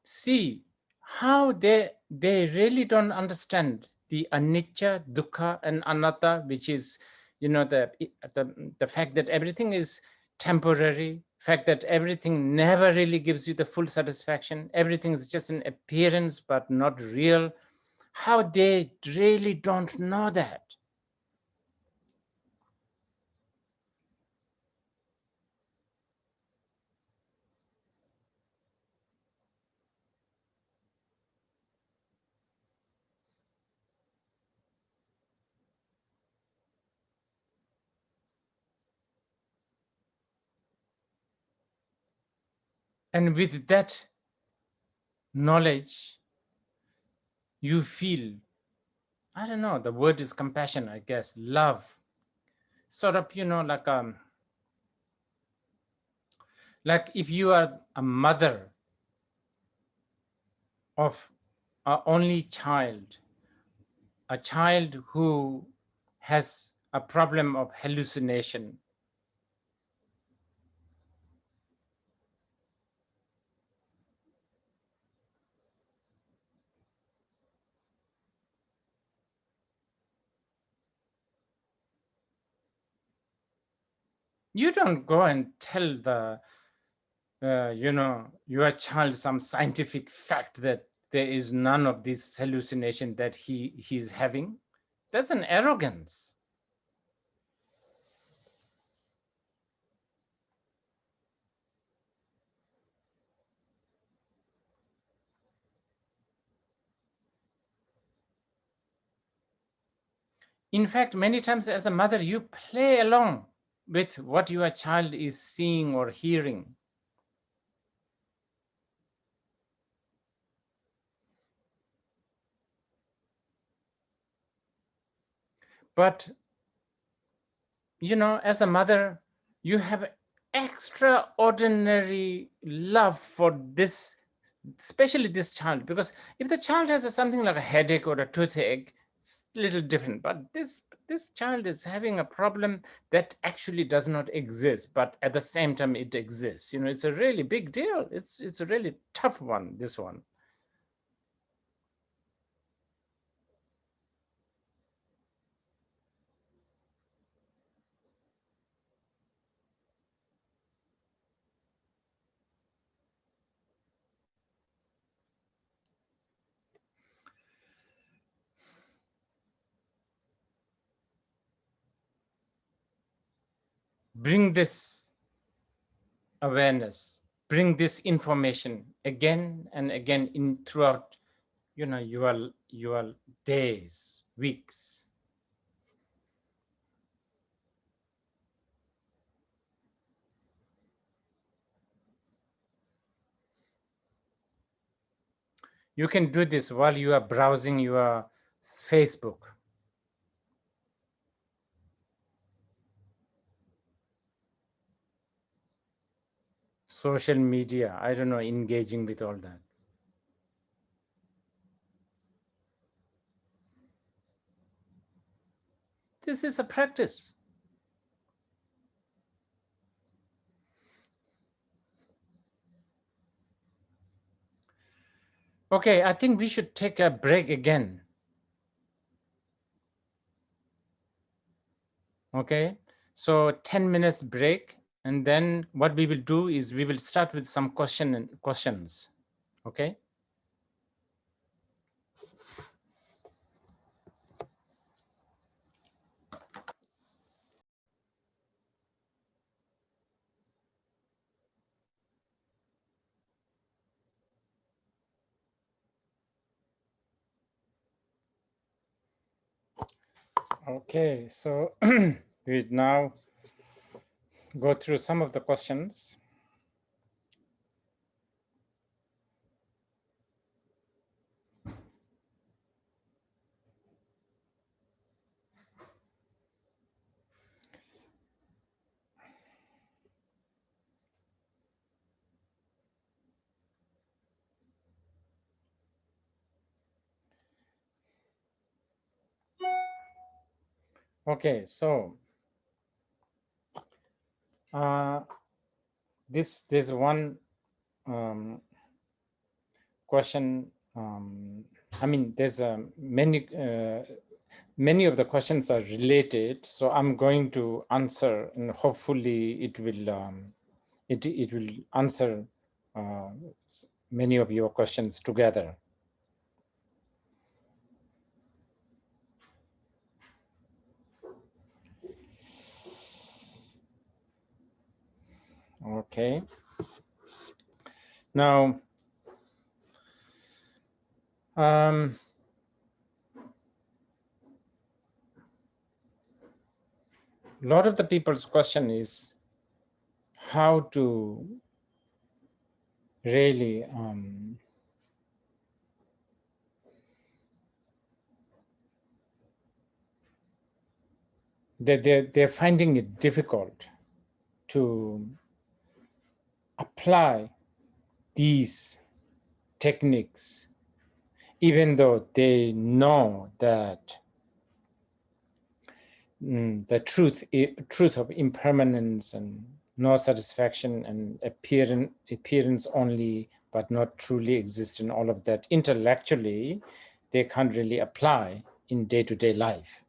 see how they really don't understand the anicca, dukkha, and anatta, which is, the fact that everything is temporary, fact that everything never really gives you the full satisfaction, everything is just an appearance but not real, how they really don't know that. And with that knowledge, you feel, I don't know, the word is compassion, I guess, love, sort of, like if you are a mother of an only child, a child who has a problem of hallucination, You don't go and tell the, your child some scientific fact that there is none of this hallucination that he's having. That's an arrogance. In fact, many times as a mother, you play along with what your child is seeing or hearing. But, as a mother, you have extraordinary love for this, especially this child, because if the child has something like a headache or a toothache, it's a little different. But this child is having a problem that actually does not exist, but at the same time it exists. It's a really big deal. It's a really tough one, this one. Bring this awareness, bring this information again and again in throughout, your days, weeks. You can do this while you are browsing your Facebook, social media, I don't know, engaging with all that. This is a practice. Okay, I think we should take a break again. Okay, so 10 minutes break, and then what we will do is we will start with some questions. Okay. Okay, so we now go through some of the questions. Okay, so this one question. I mean, there's many of the questions are related, so I'm going to answer, and hopefully it will it will answer many of your questions together. Okay. Now, a lot of the people's question is how to really they're finding it difficult to apply these techniques, even though they know that the truth of impermanence and no satisfaction and appearance only, but not truly exist, and all of that intellectually they can't really apply in day-to-day life.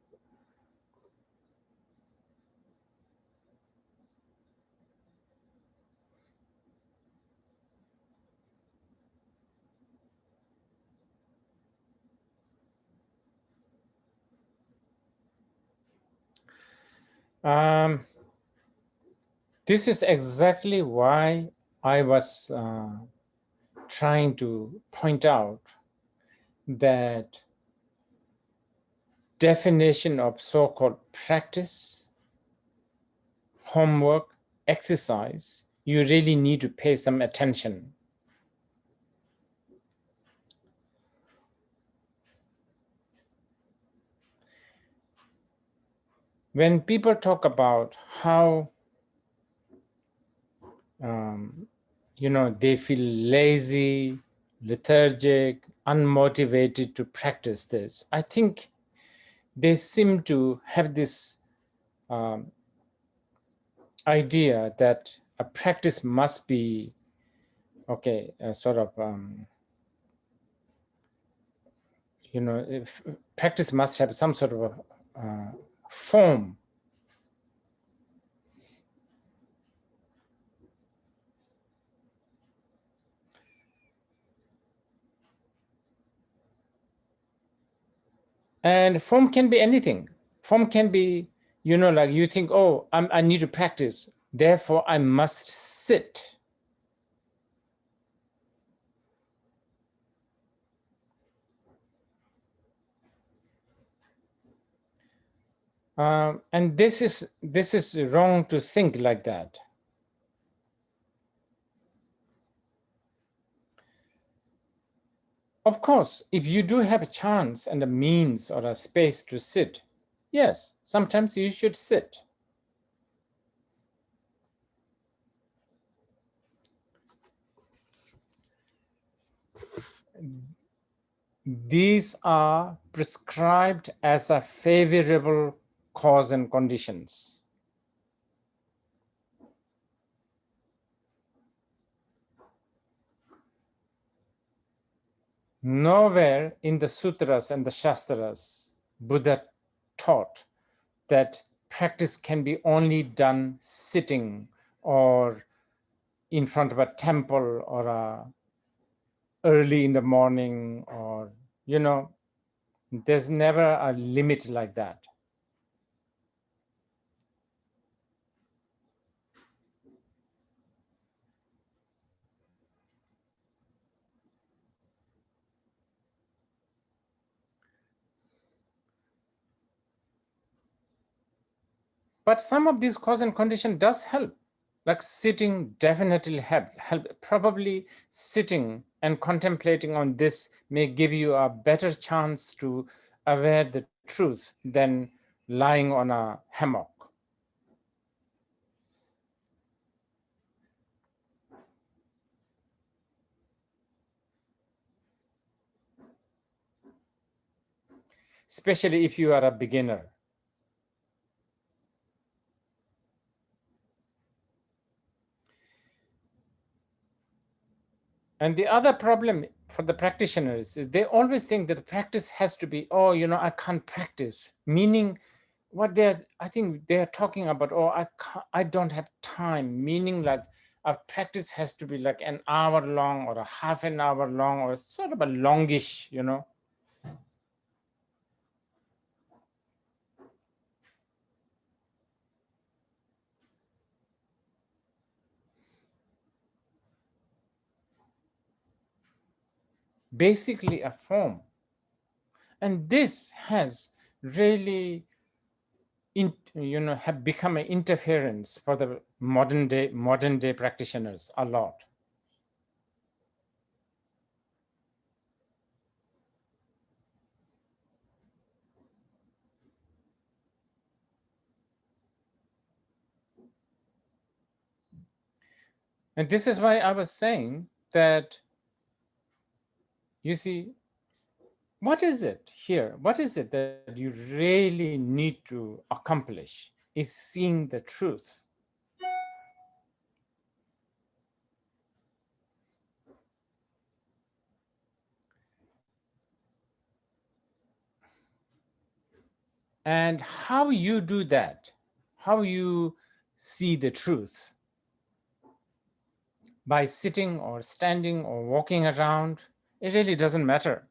This is exactly why I was trying to point out that definition of so-called practice, homework, exercise, you really need to pay some attention. When people talk about how they feel lazy, lethargic, unmotivated to practice this, I think they seem to have this idea that a practice must be, if practice must have some sort of a form. And form can be anything. Form can be, like you think, oh, I need to practice, therefore I must sit. And this is wrong to think like that. Of course, if you do have a chance and a means or a space to sit, yes, sometimes you should sit. These are prescribed as a favorable cause and conditions. Nowhere in the sutras and the shastras, Buddha taught that practice can be only done sitting or in front of a temple or early in the morning, or, there's never a limit like that. But some of these cause and condition does help. Like sitting definitely help. Probably sitting and contemplating on this may give you a better chance to aware the truth than lying on a hammock. Especially if you are a beginner. And the other problem for the practitioners is they always think that the practice has to be, oh, I can't practice. Meaning what I think they're talking about, oh, I don't have time. Meaning like a practice has to be like an hour long or a half an hour long or sort of a longish, basically a form. And this has really have become an interference for the modern day practitioners a lot. And this is why I was saying that, you see, what is it here? What is it that you really need to accomplish is seeing the truth. And how you do that, how you see the truth, by sitting or standing or walking around, it really doesn't matter.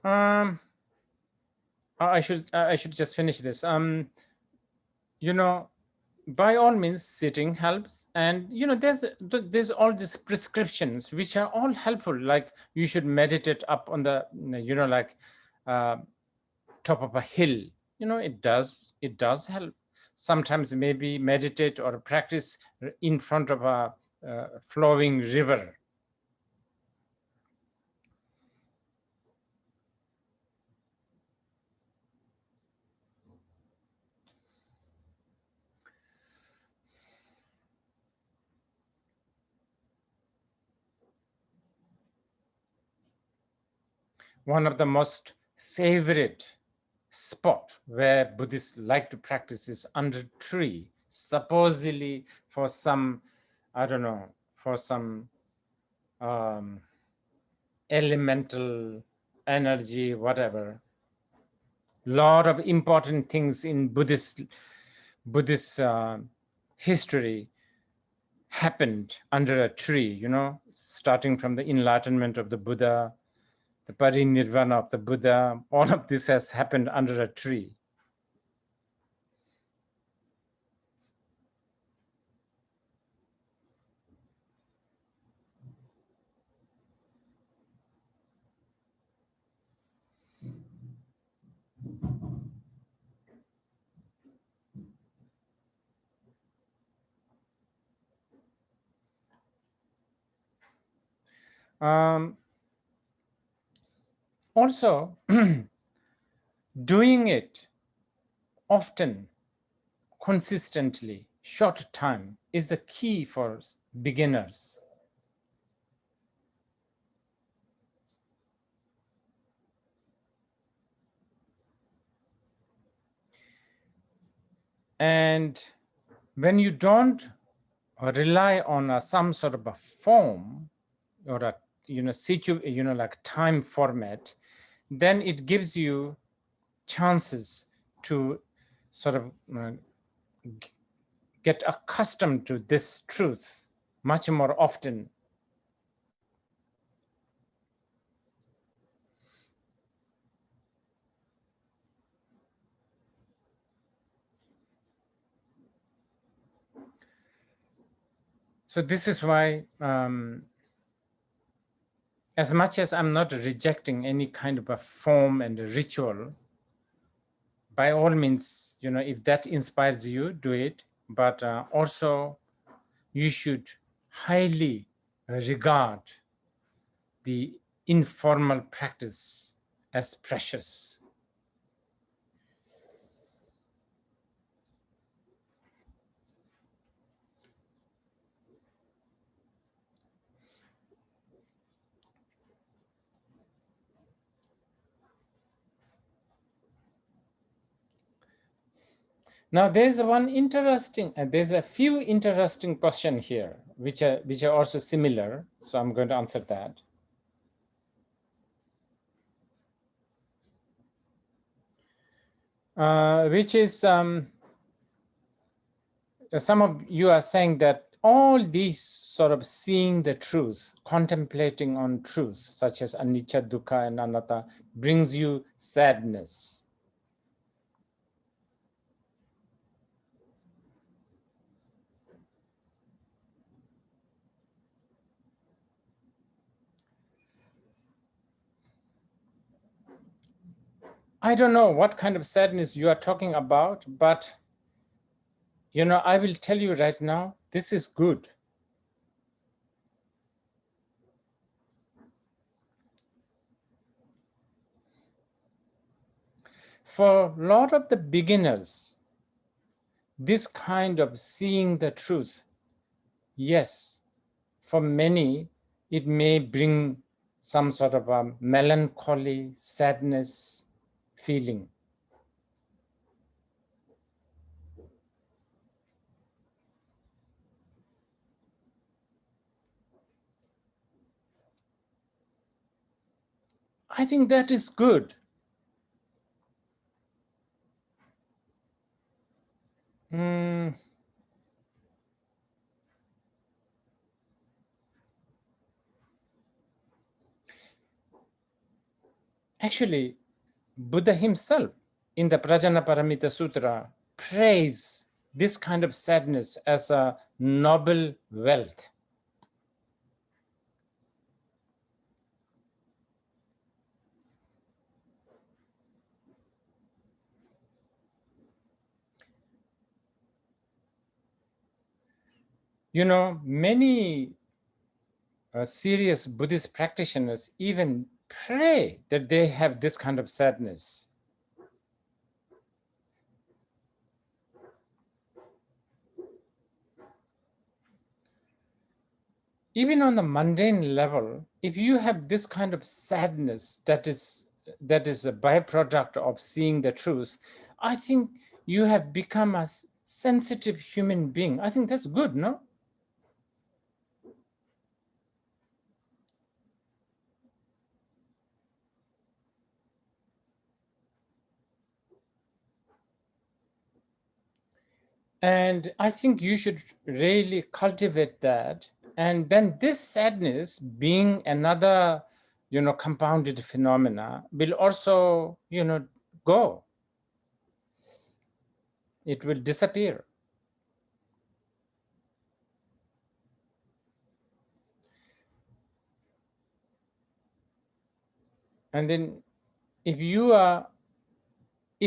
I should just finish this. You know, by all means, sitting helps, and you know, there's all these prescriptions which are all helpful. Like you should meditate up on the, you know, like top of a hill. You know, it does help. Sometimes maybe meditate or practice in front of a flowing river. One of the most favorite spot where Buddhists like to practice is under tree, supposedly for some, I don't know, for some elemental energy, whatever. Lot of important things in Buddhist history happened under a tree, you know, starting from the enlightenment of the Buddha, the parinirvana of the Buddha. All of this has happened under a tree. Also, doing it often, consistently, short time is the key for beginners. And when you don't rely on some sort of a form or a like time format, then it gives you chances to sort of get accustomed to this truth much more often. So this is why, as much as I'm not rejecting any kind of a form and a ritual, by all means, you know, if that inspires you, do it. But also, you should highly regard the informal practice as precious. Now, there's a few interesting questions here, which are also similar. So I'm going to answer that. Which is, some of you are saying that all these sort of seeing the truth, contemplating on truth, such as anicca, dukkha, and anatta, brings you sadness. I don't know what kind of sadness you are talking about, but you know, I will tell you right now, this is good. For a lot of the beginners, this kind of seeing the truth, yes, for many, it may bring some sort of a melancholy, sadness feeling. I think that is good. Actually, Buddha himself in the Prajnaparamita Sutra praise this kind of sadness as a noble wealth. You know, many serious Buddhist practitioners even pray that they have this kind of sadness. Even on the mundane level, if you have this kind of sadness that is a byproduct of seeing the truth, I think you have become a sensitive human being. I think that's good, no? And I think you should really cultivate that. And then this sadness, being another, compounded phenomena, will also, go. It will disappear. And then if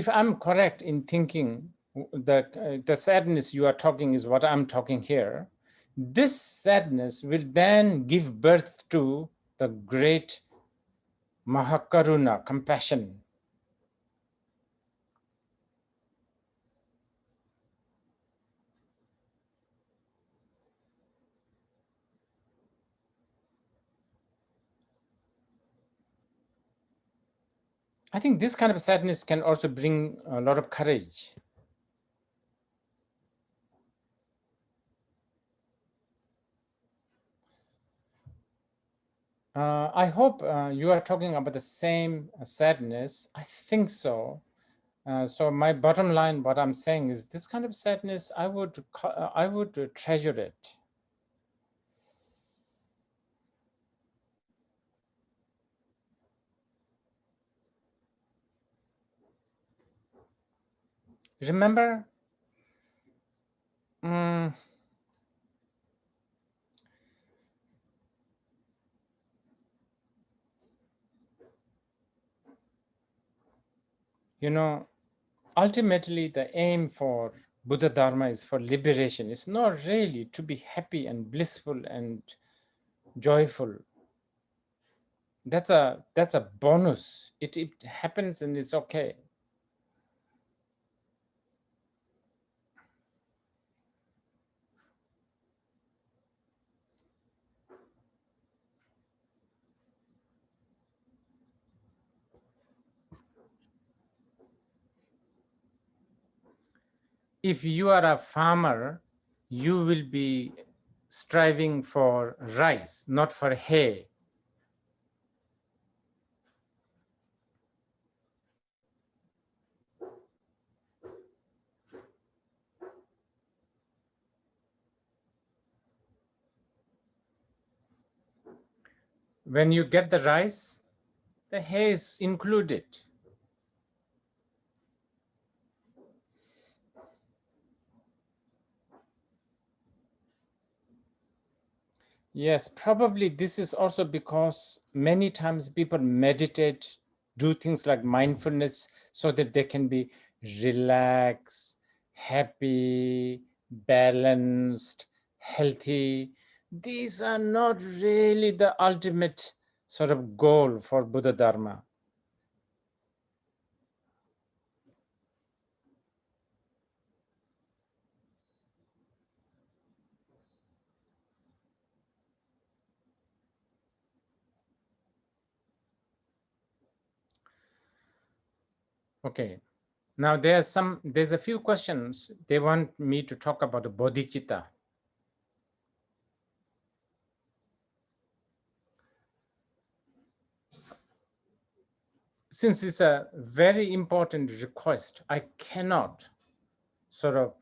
I'm correct in thinking that the sadness you are talking is what I'm talking here, this sadness will then give birth to the great Mahakaruna, compassion. I think this kind of sadness can also bring a lot of courage. I hope you are talking about the same sadness. I think so. So my bottom line, what I'm saying is this kind of sadness, I would treasure it. Remember, ultimately the aim for Buddha Dharma is for liberation. It's not really to be happy and blissful and joyful. That's a bonus. It happens and it's okay. If you are a farmer, you will be striving for rice, not for hay. When you get the rice, the hay is included. Yes, probably this is also because many times people meditate, do things like mindfulness so that they can be relaxed, happy, balanced, healthy. These are not really the ultimate sort of goal for Buddha Dharma. Okay. Now there's a few questions. They want me to talk about the bodhicitta. Since it's a very important request, I cannot sort of,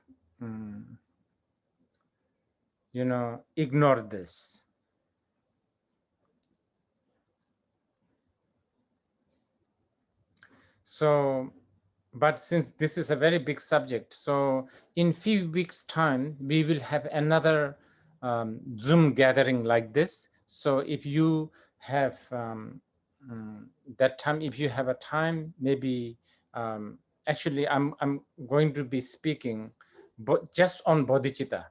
ignore this. So, but since this is a very big subject, so in few weeks' time, we will have another Zoom gathering like this. So if you have that time, if you have a time, maybe actually I'm going to be speaking but just on bodhicitta.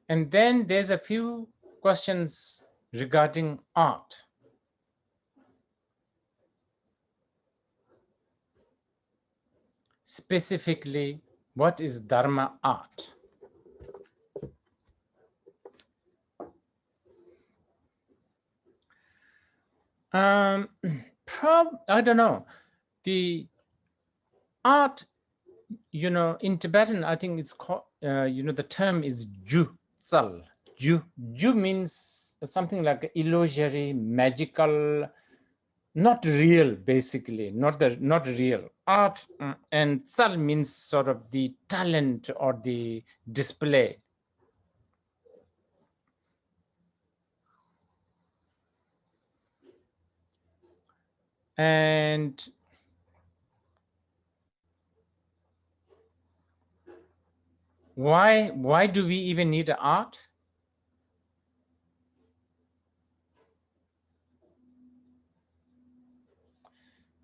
And then there's a few questions regarding art. Specifically, what is Dharma art? I don't know. The art, you know, in Tibetan, I think it's called, you know, the term is ju tsal. Ju means something like illusory, magical, not real, basically, not real. Art, and tsal means sort of the talent or the display. And why do we even need art?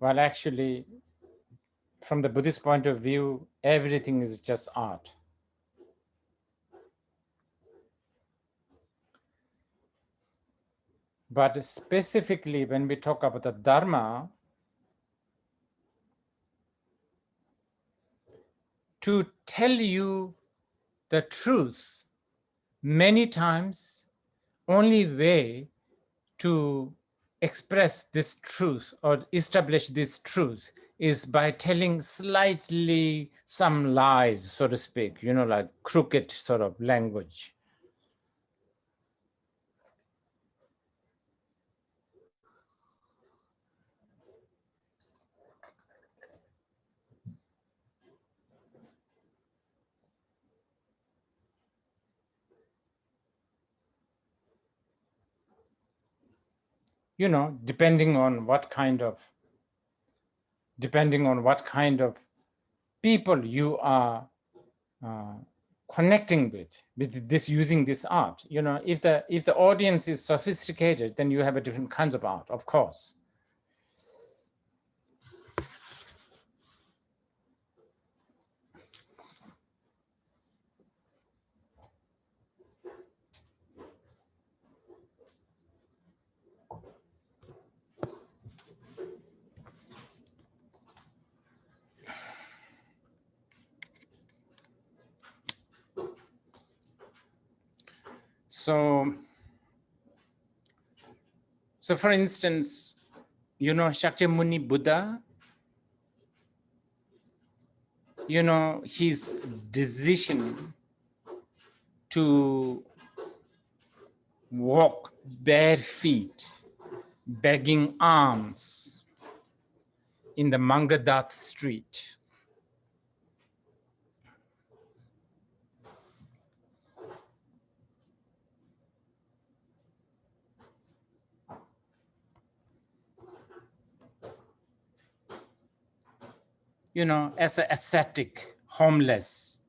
Well, actually, from the Buddhist point of view, everything is just art. But specifically, when we talk about the Dharma, to tell you the truth, many times, only way to express this truth or establish this truth is by telling slightly some lies, so to speak, you know, like crooked sort of language. You know, depending on what kind of people you are connecting with this, using this art. You know, if the audience is sophisticated, then you have a different kinds of art, of course. So for instance, you know, Shakyamuni Buddha, you know, his decision to walk bare feet, begging alms in the Mangadath street. You know, as an ascetic, homeless,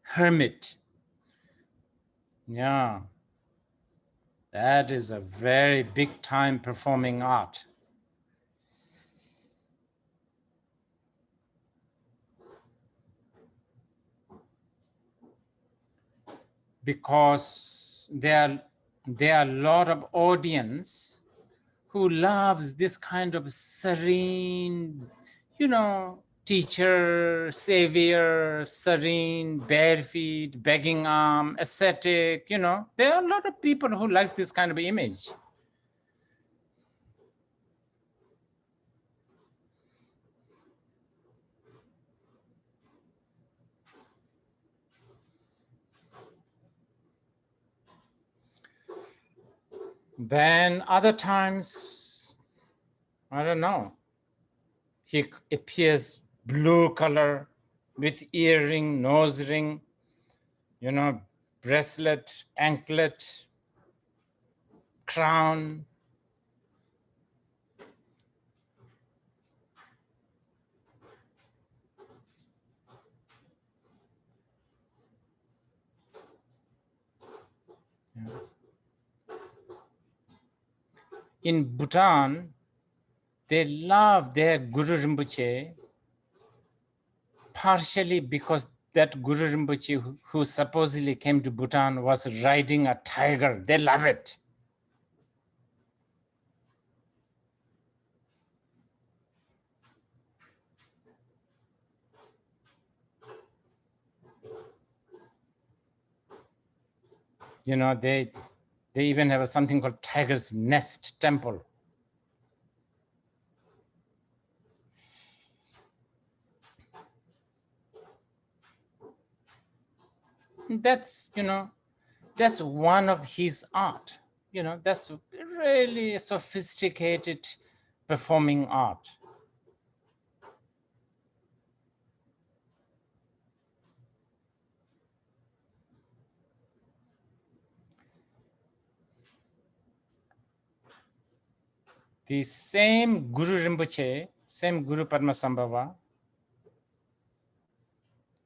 hermit. Yeah, that is a very big time performing art. Because there are a lot of audience who loves this kind of serene, you know, teacher, savior, serene, bare feet, begging arm, ascetic, you know. There are a lot of people who like this kind of image. Then other times, I don't know, he appears blue color with earring, nose ring, you know, bracelet, anklet, crown. Yeah. In Bhutan, they love their Guru Rinpoche partially because that Guru Rinpoche who supposedly came to Bhutan was riding a tiger. They love it. You know, they even have something called Tiger's Nest Temple. That's, you know, that's one of his art. You know, that's really sophisticated performing art. The same Guru Rinpoche, same Guru Padmasambhava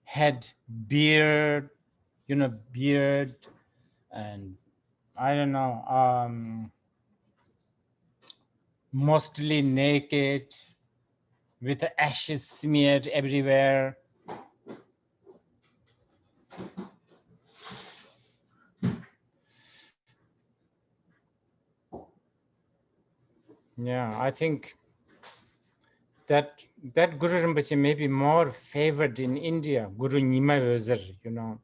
had beard, you know, beard and I don't know, mostly naked with the ashes smeared everywhere. Yeah, I think that Guru Rinpoche may be more favored in India, Guru 𝗲𝘰𝗰𝗲, you know.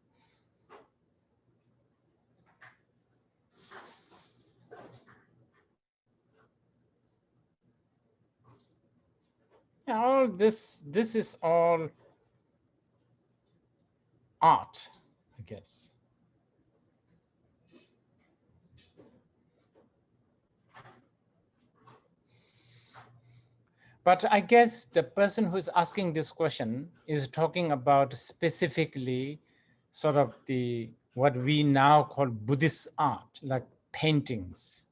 Yeah, all this is all art, I guess. But I guess the person who's asking this question is talking about specifically sort of the what we now call Buddhist art, like paintings.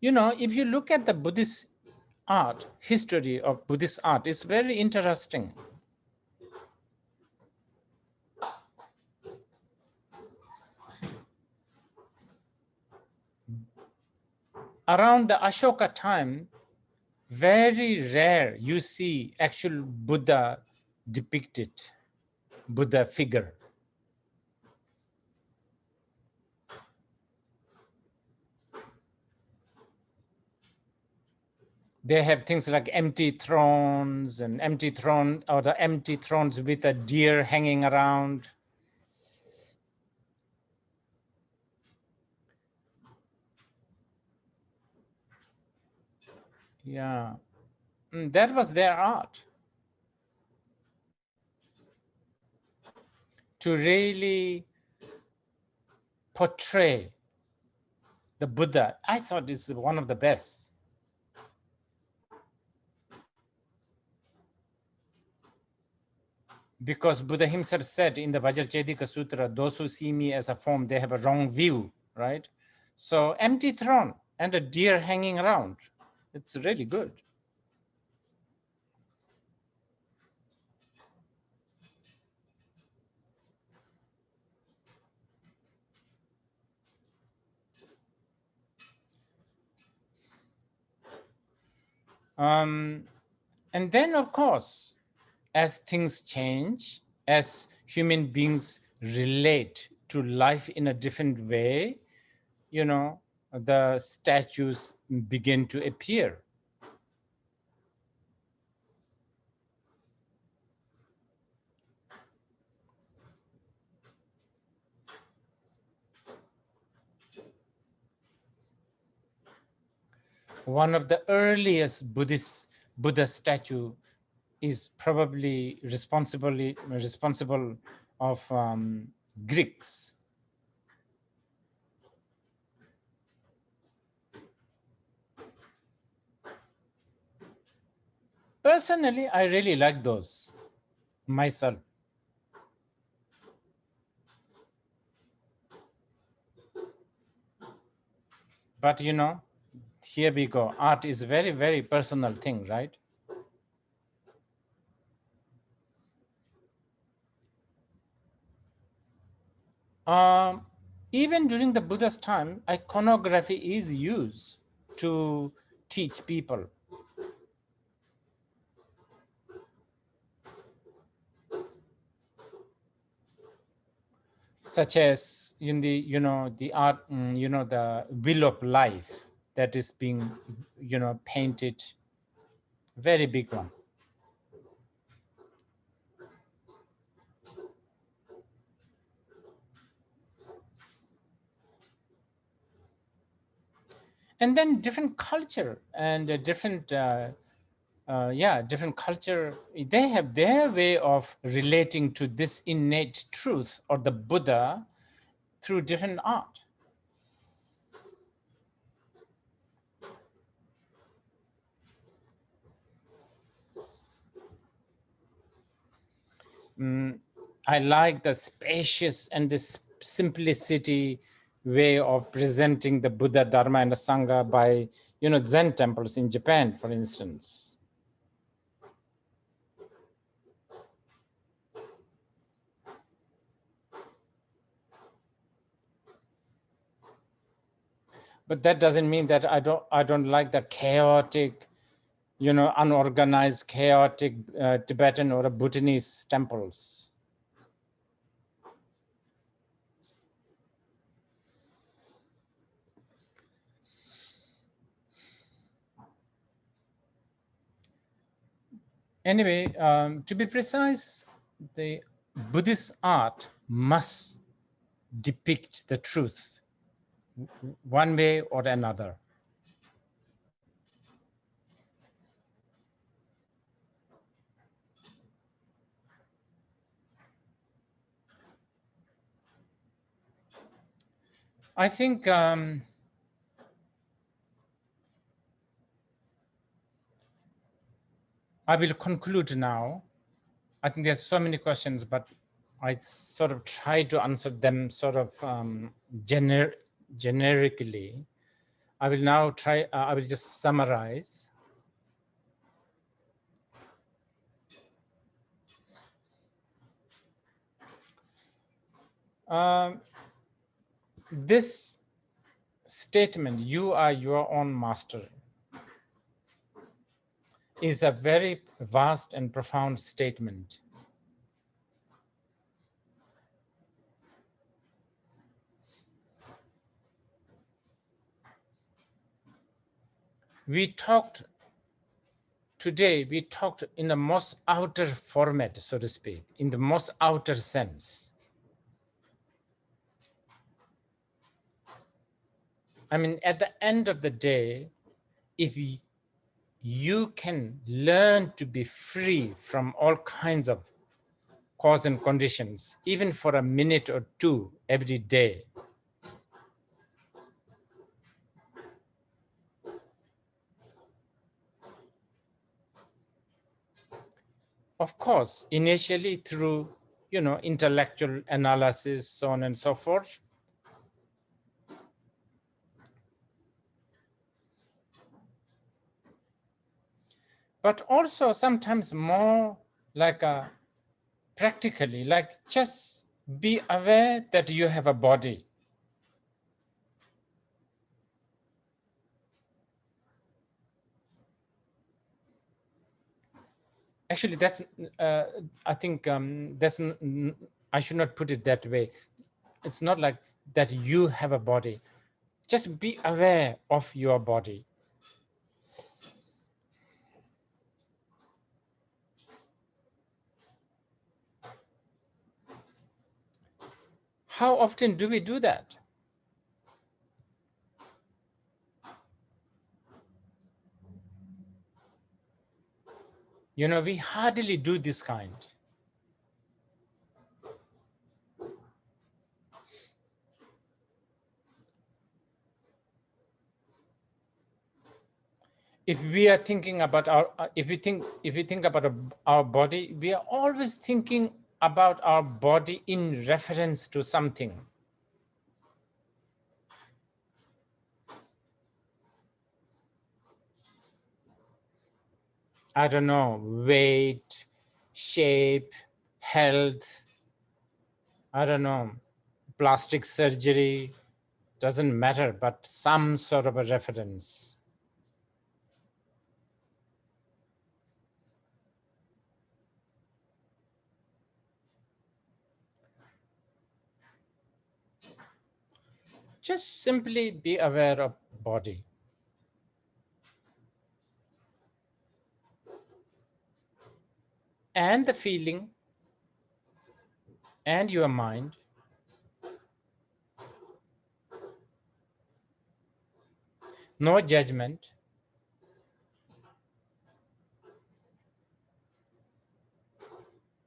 You know, if you look at the Buddhist art, history of Buddhist art, it's very interesting. Around the Ashoka time, very rare you see actual Buddha depicted, Buddha figure. They have things like empty thrones and empty throne or the empty thrones with a deer hanging around. Yeah, that was their art. To really portray the Buddha, I thought it's one of the best. Because Buddha himself said in the Vajracchedika Sutra, those who see me as a form, they have a wrong view, right? So empty throne and a deer hanging around. It's really good. And then, of course, as things change, as human beings relate to life in a different way, you know, the statues begin to appear. one of the earliest Buddha statue is probably responsible of Greeks. Personally, I really like those myself. But you know, here we go. Art is a very, very personal thing, right? Even during the Buddha's time, iconography is used to teach people. Such as in the art, the wheel of life that is being, painted, very big one. And then different culture and different culture, they have their way of relating to this innate truth or the Buddha through different art. I like the spacious and the simplicity way of presenting the Buddha, Dharma, and the Sangha by, Zen temples in Japan, for instance. But that doesn't mean that I don't like the chaotic, unorganized, chaotic Tibetan or Bhutanese temples. Anyway, to be precise, the Buddhist art must depict the truth one way or another. I think I will conclude now. I think there's so many questions, but I sort of try to answer them sort of generically. I will now try, I will just summarize. This statement, you are your own master, is a very vast and profound statement. Today we talked in the most outer format, so to speak, in the most outer sense. I mean, at the end of the day, if you can learn to be free from all kinds of cause and conditions, even for a minute or two every day, of course, initially through, intellectual analysis, so on and so forth. But also sometimes more like practically, like just be aware that you have a body. Actually, that's, I think I should not put it that way. It's not like that you have a body. Just be aware of your body. How often do we do that? You know, we hardly do this kind. If we are thinking about if we think about our body, we are always thinking about our body in reference to something. I don't know, weight, shape, health, I don't know, plastic surgery, doesn't matter, but some sort of a reference. Just simply be aware of body. And the feeling and your mind. No judgment.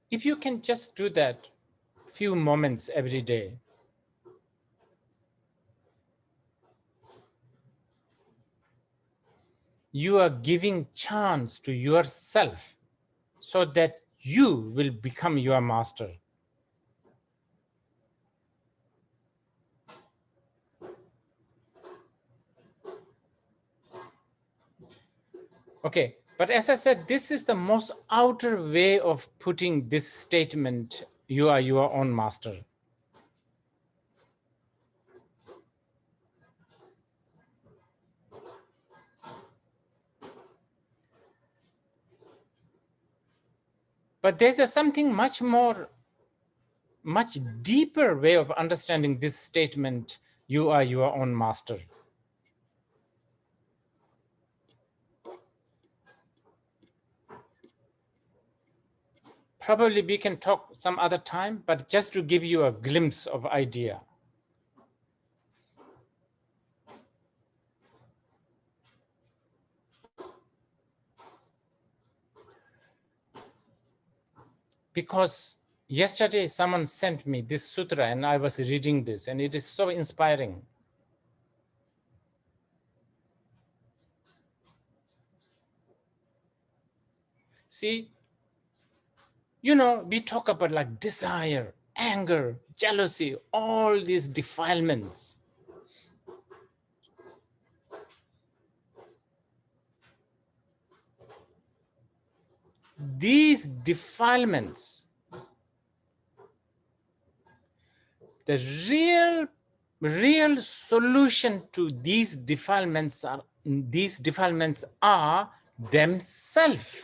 If you can just do that few moments every day, you are giving chance to yourself so that you will become your master. Okay, but as I said, this is the most outer way of putting this statement, you are your own master. But there's something much deeper way of understanding this statement, you are your own master. Probably we can talk some other time, but just to give you a glimpse of idea. Because yesterday someone sent me this sutra and I was reading this and it is so inspiring. See, you know, we talk about like desire, anger, jealousy, all these defilements. These defilements, the real solution to these defilements are themselves.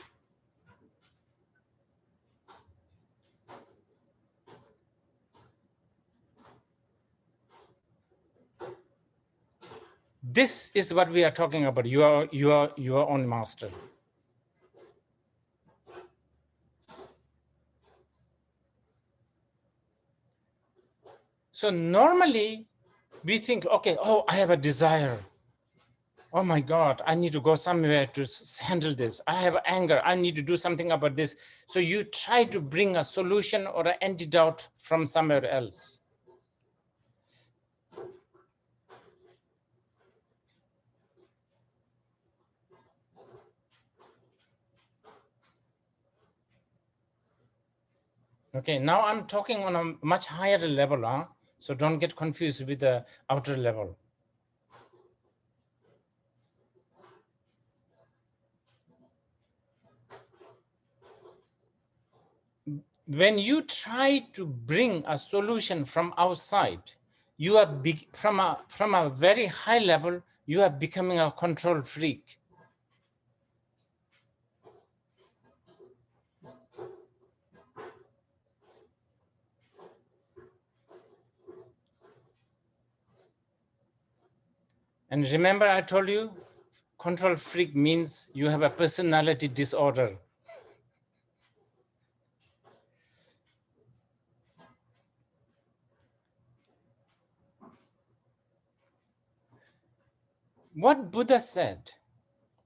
This is what we are talking about. You are your own master. So normally we think, okay, oh, I have a desire. Oh my God, I need to go somewhere to handle this. I have anger. I need to do something about this. So you try to bring a solution or an antidote from somewhere else. Okay, now I'm talking on a much higher level, huh? So don't get confused with the outer level. When you try to bring a solution from outside, you are from a very high level, you are becoming a control freak. And remember, I told you, control freak means you have a personality disorder. What Buddha said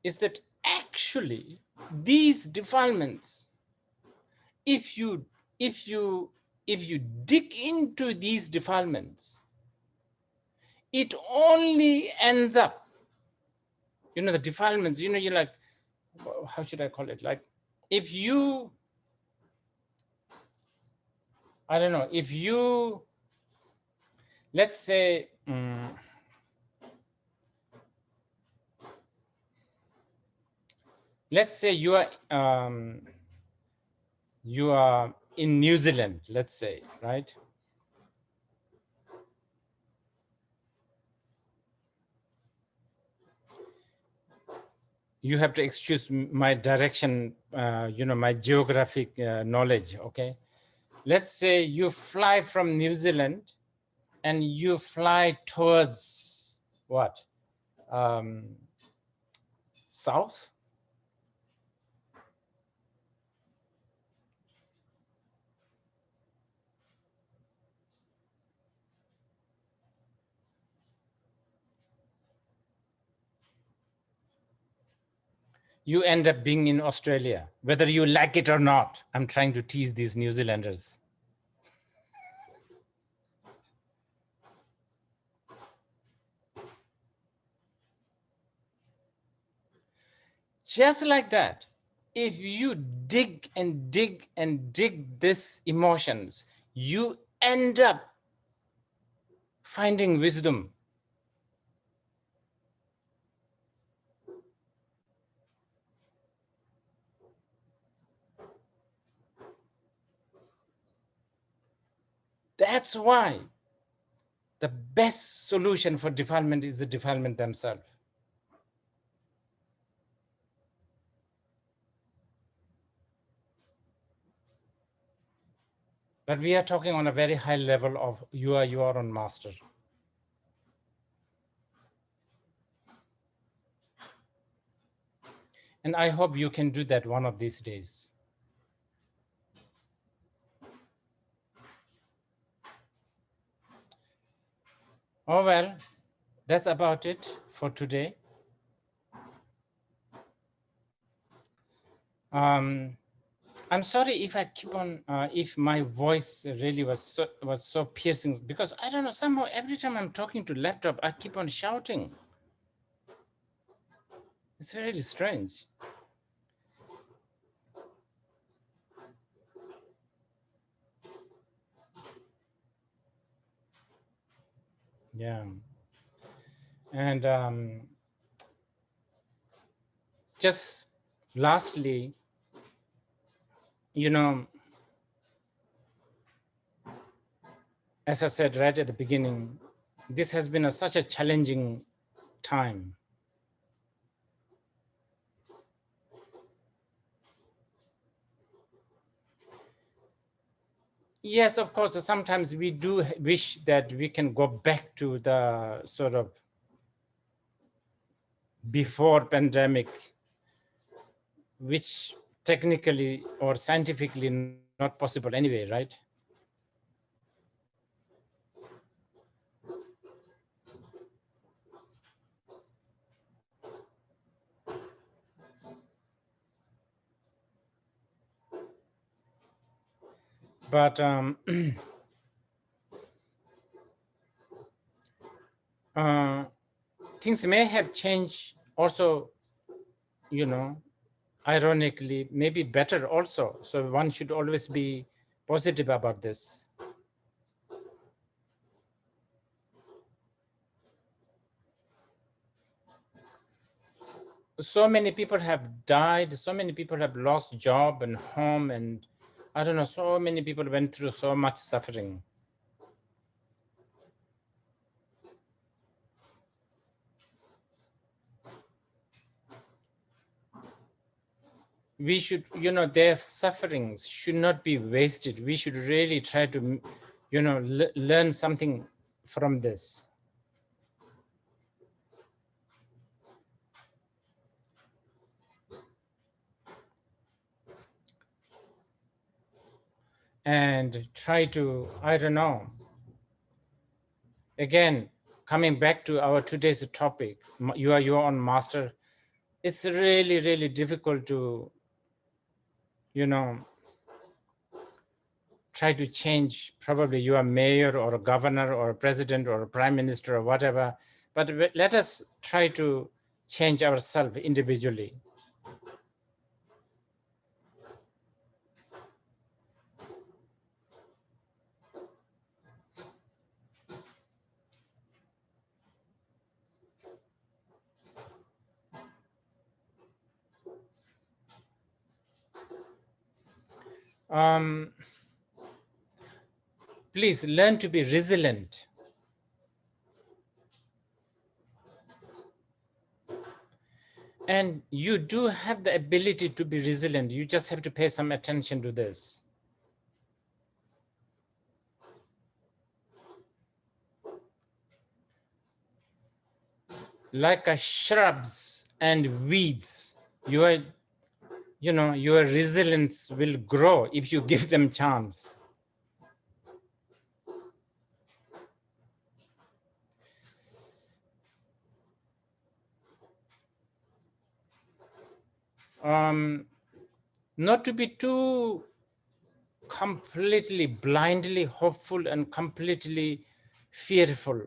is that actually these defilements, if you dig into these defilements, it only ends up, the defilements, you're like, how should I call it? Like, if you, I don't know, if you, let's say, you are in New Zealand, let's say, right? You have to excuse my direction, my geographic knowledge, okay? Let's say you fly from New Zealand and you fly towards what? South? You end up being in Australia, whether you like it or not. I'm trying to tease these New Zealanders. Just like that, if you dig and dig and dig these emotions, you end up finding wisdom. That's why the best solution for defilement is the defilement themselves. But we are talking on a very high level of you are your own master. And I hope you can do that one of these days. Oh, well, that's about it for today. I'm sorry if I keep on, if my voice really was so piercing, because I don't know, somehow every time I'm talking to laptop, I keep on shouting. It's really strange. Yeah. And just lastly, as I said right at the beginning, this has been such a challenging time. Yes, of course, sometimes we do wish that we can go back to the sort of before pandemic, which technically or scientifically not possible anyway, right? But things may have changed also, ironically, maybe better also. So one should always be positive about this. So many people have died, so many people have lost job and home, and I don't know, so many people went through so much suffering. We should, their sufferings should not be wasted. We should really try to, learn something from this. And try to, I don't know, again, coming back to our today's topic, you are your own master. it's really, really difficult to, try to change probably you are mayor or a governor or a president or a prime minister or whatever, but let us try to change ourselves individually. Please learn to be resilient. And you do have the ability to be resilient. You just have to pay some attention to this. Like a shrubs and weeds, your resilience will grow if you give them chance. Not to be too completely blindly hopeful and completely fearful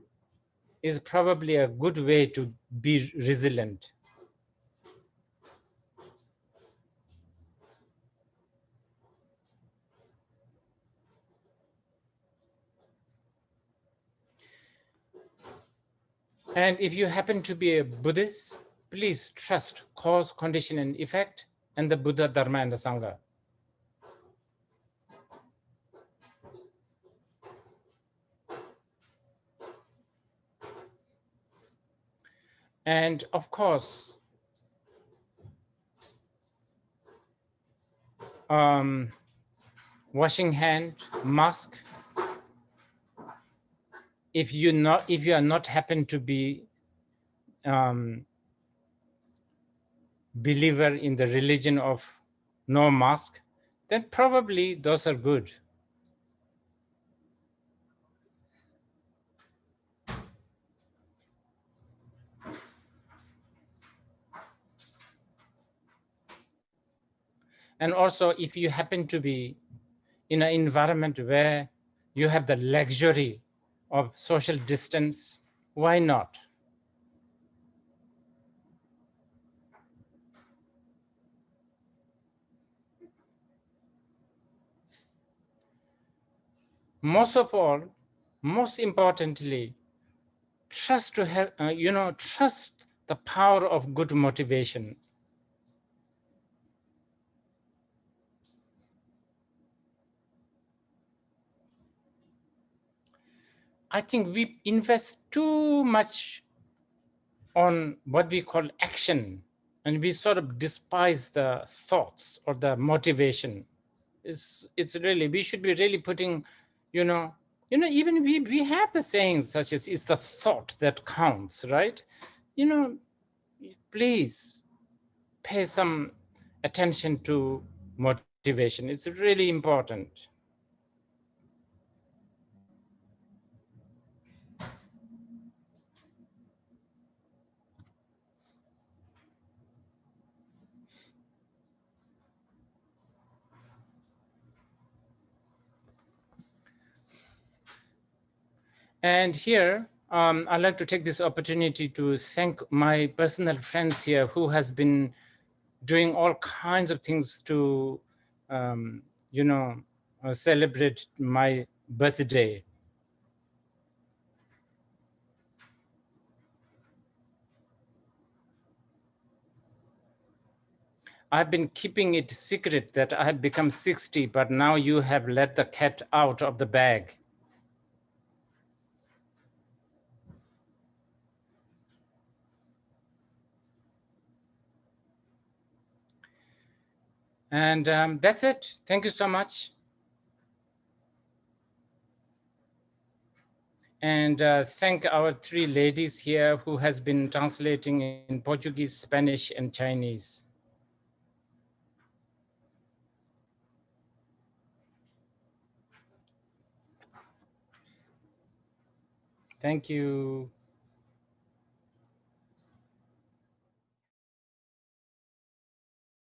is probably a good way to be resilient. And if you happen to be a Buddhist, please trust cause, condition, and effect, and the Buddha, Dharma, and the Sangha. And of course, washing hand, mask. If you are not happen to be believer in the religion of no mask, then probably those are good. And also, if you happen to be in an environment where you have the luxury of social distance, why not? Most of all, most importantly, trust to have, trust the power of good motivation. I think we invest too much on what we call action, and we sort of despise the thoughts or the motivation. It's really, we should be really putting, even we have the sayings such as, it's the thought that counts, right? Please pay some attention to motivation. It's really important. And here, I'd like to take this opportunity to thank my personal friends here who has been doing all kinds of things to, celebrate my birthday. I've been keeping it secret that I have become 60, but now you have let the cat out of the bag. And that's it. Thank you so much. And thank our three ladies here who has been translating in Portuguese, Spanish, and Chinese. Thank you.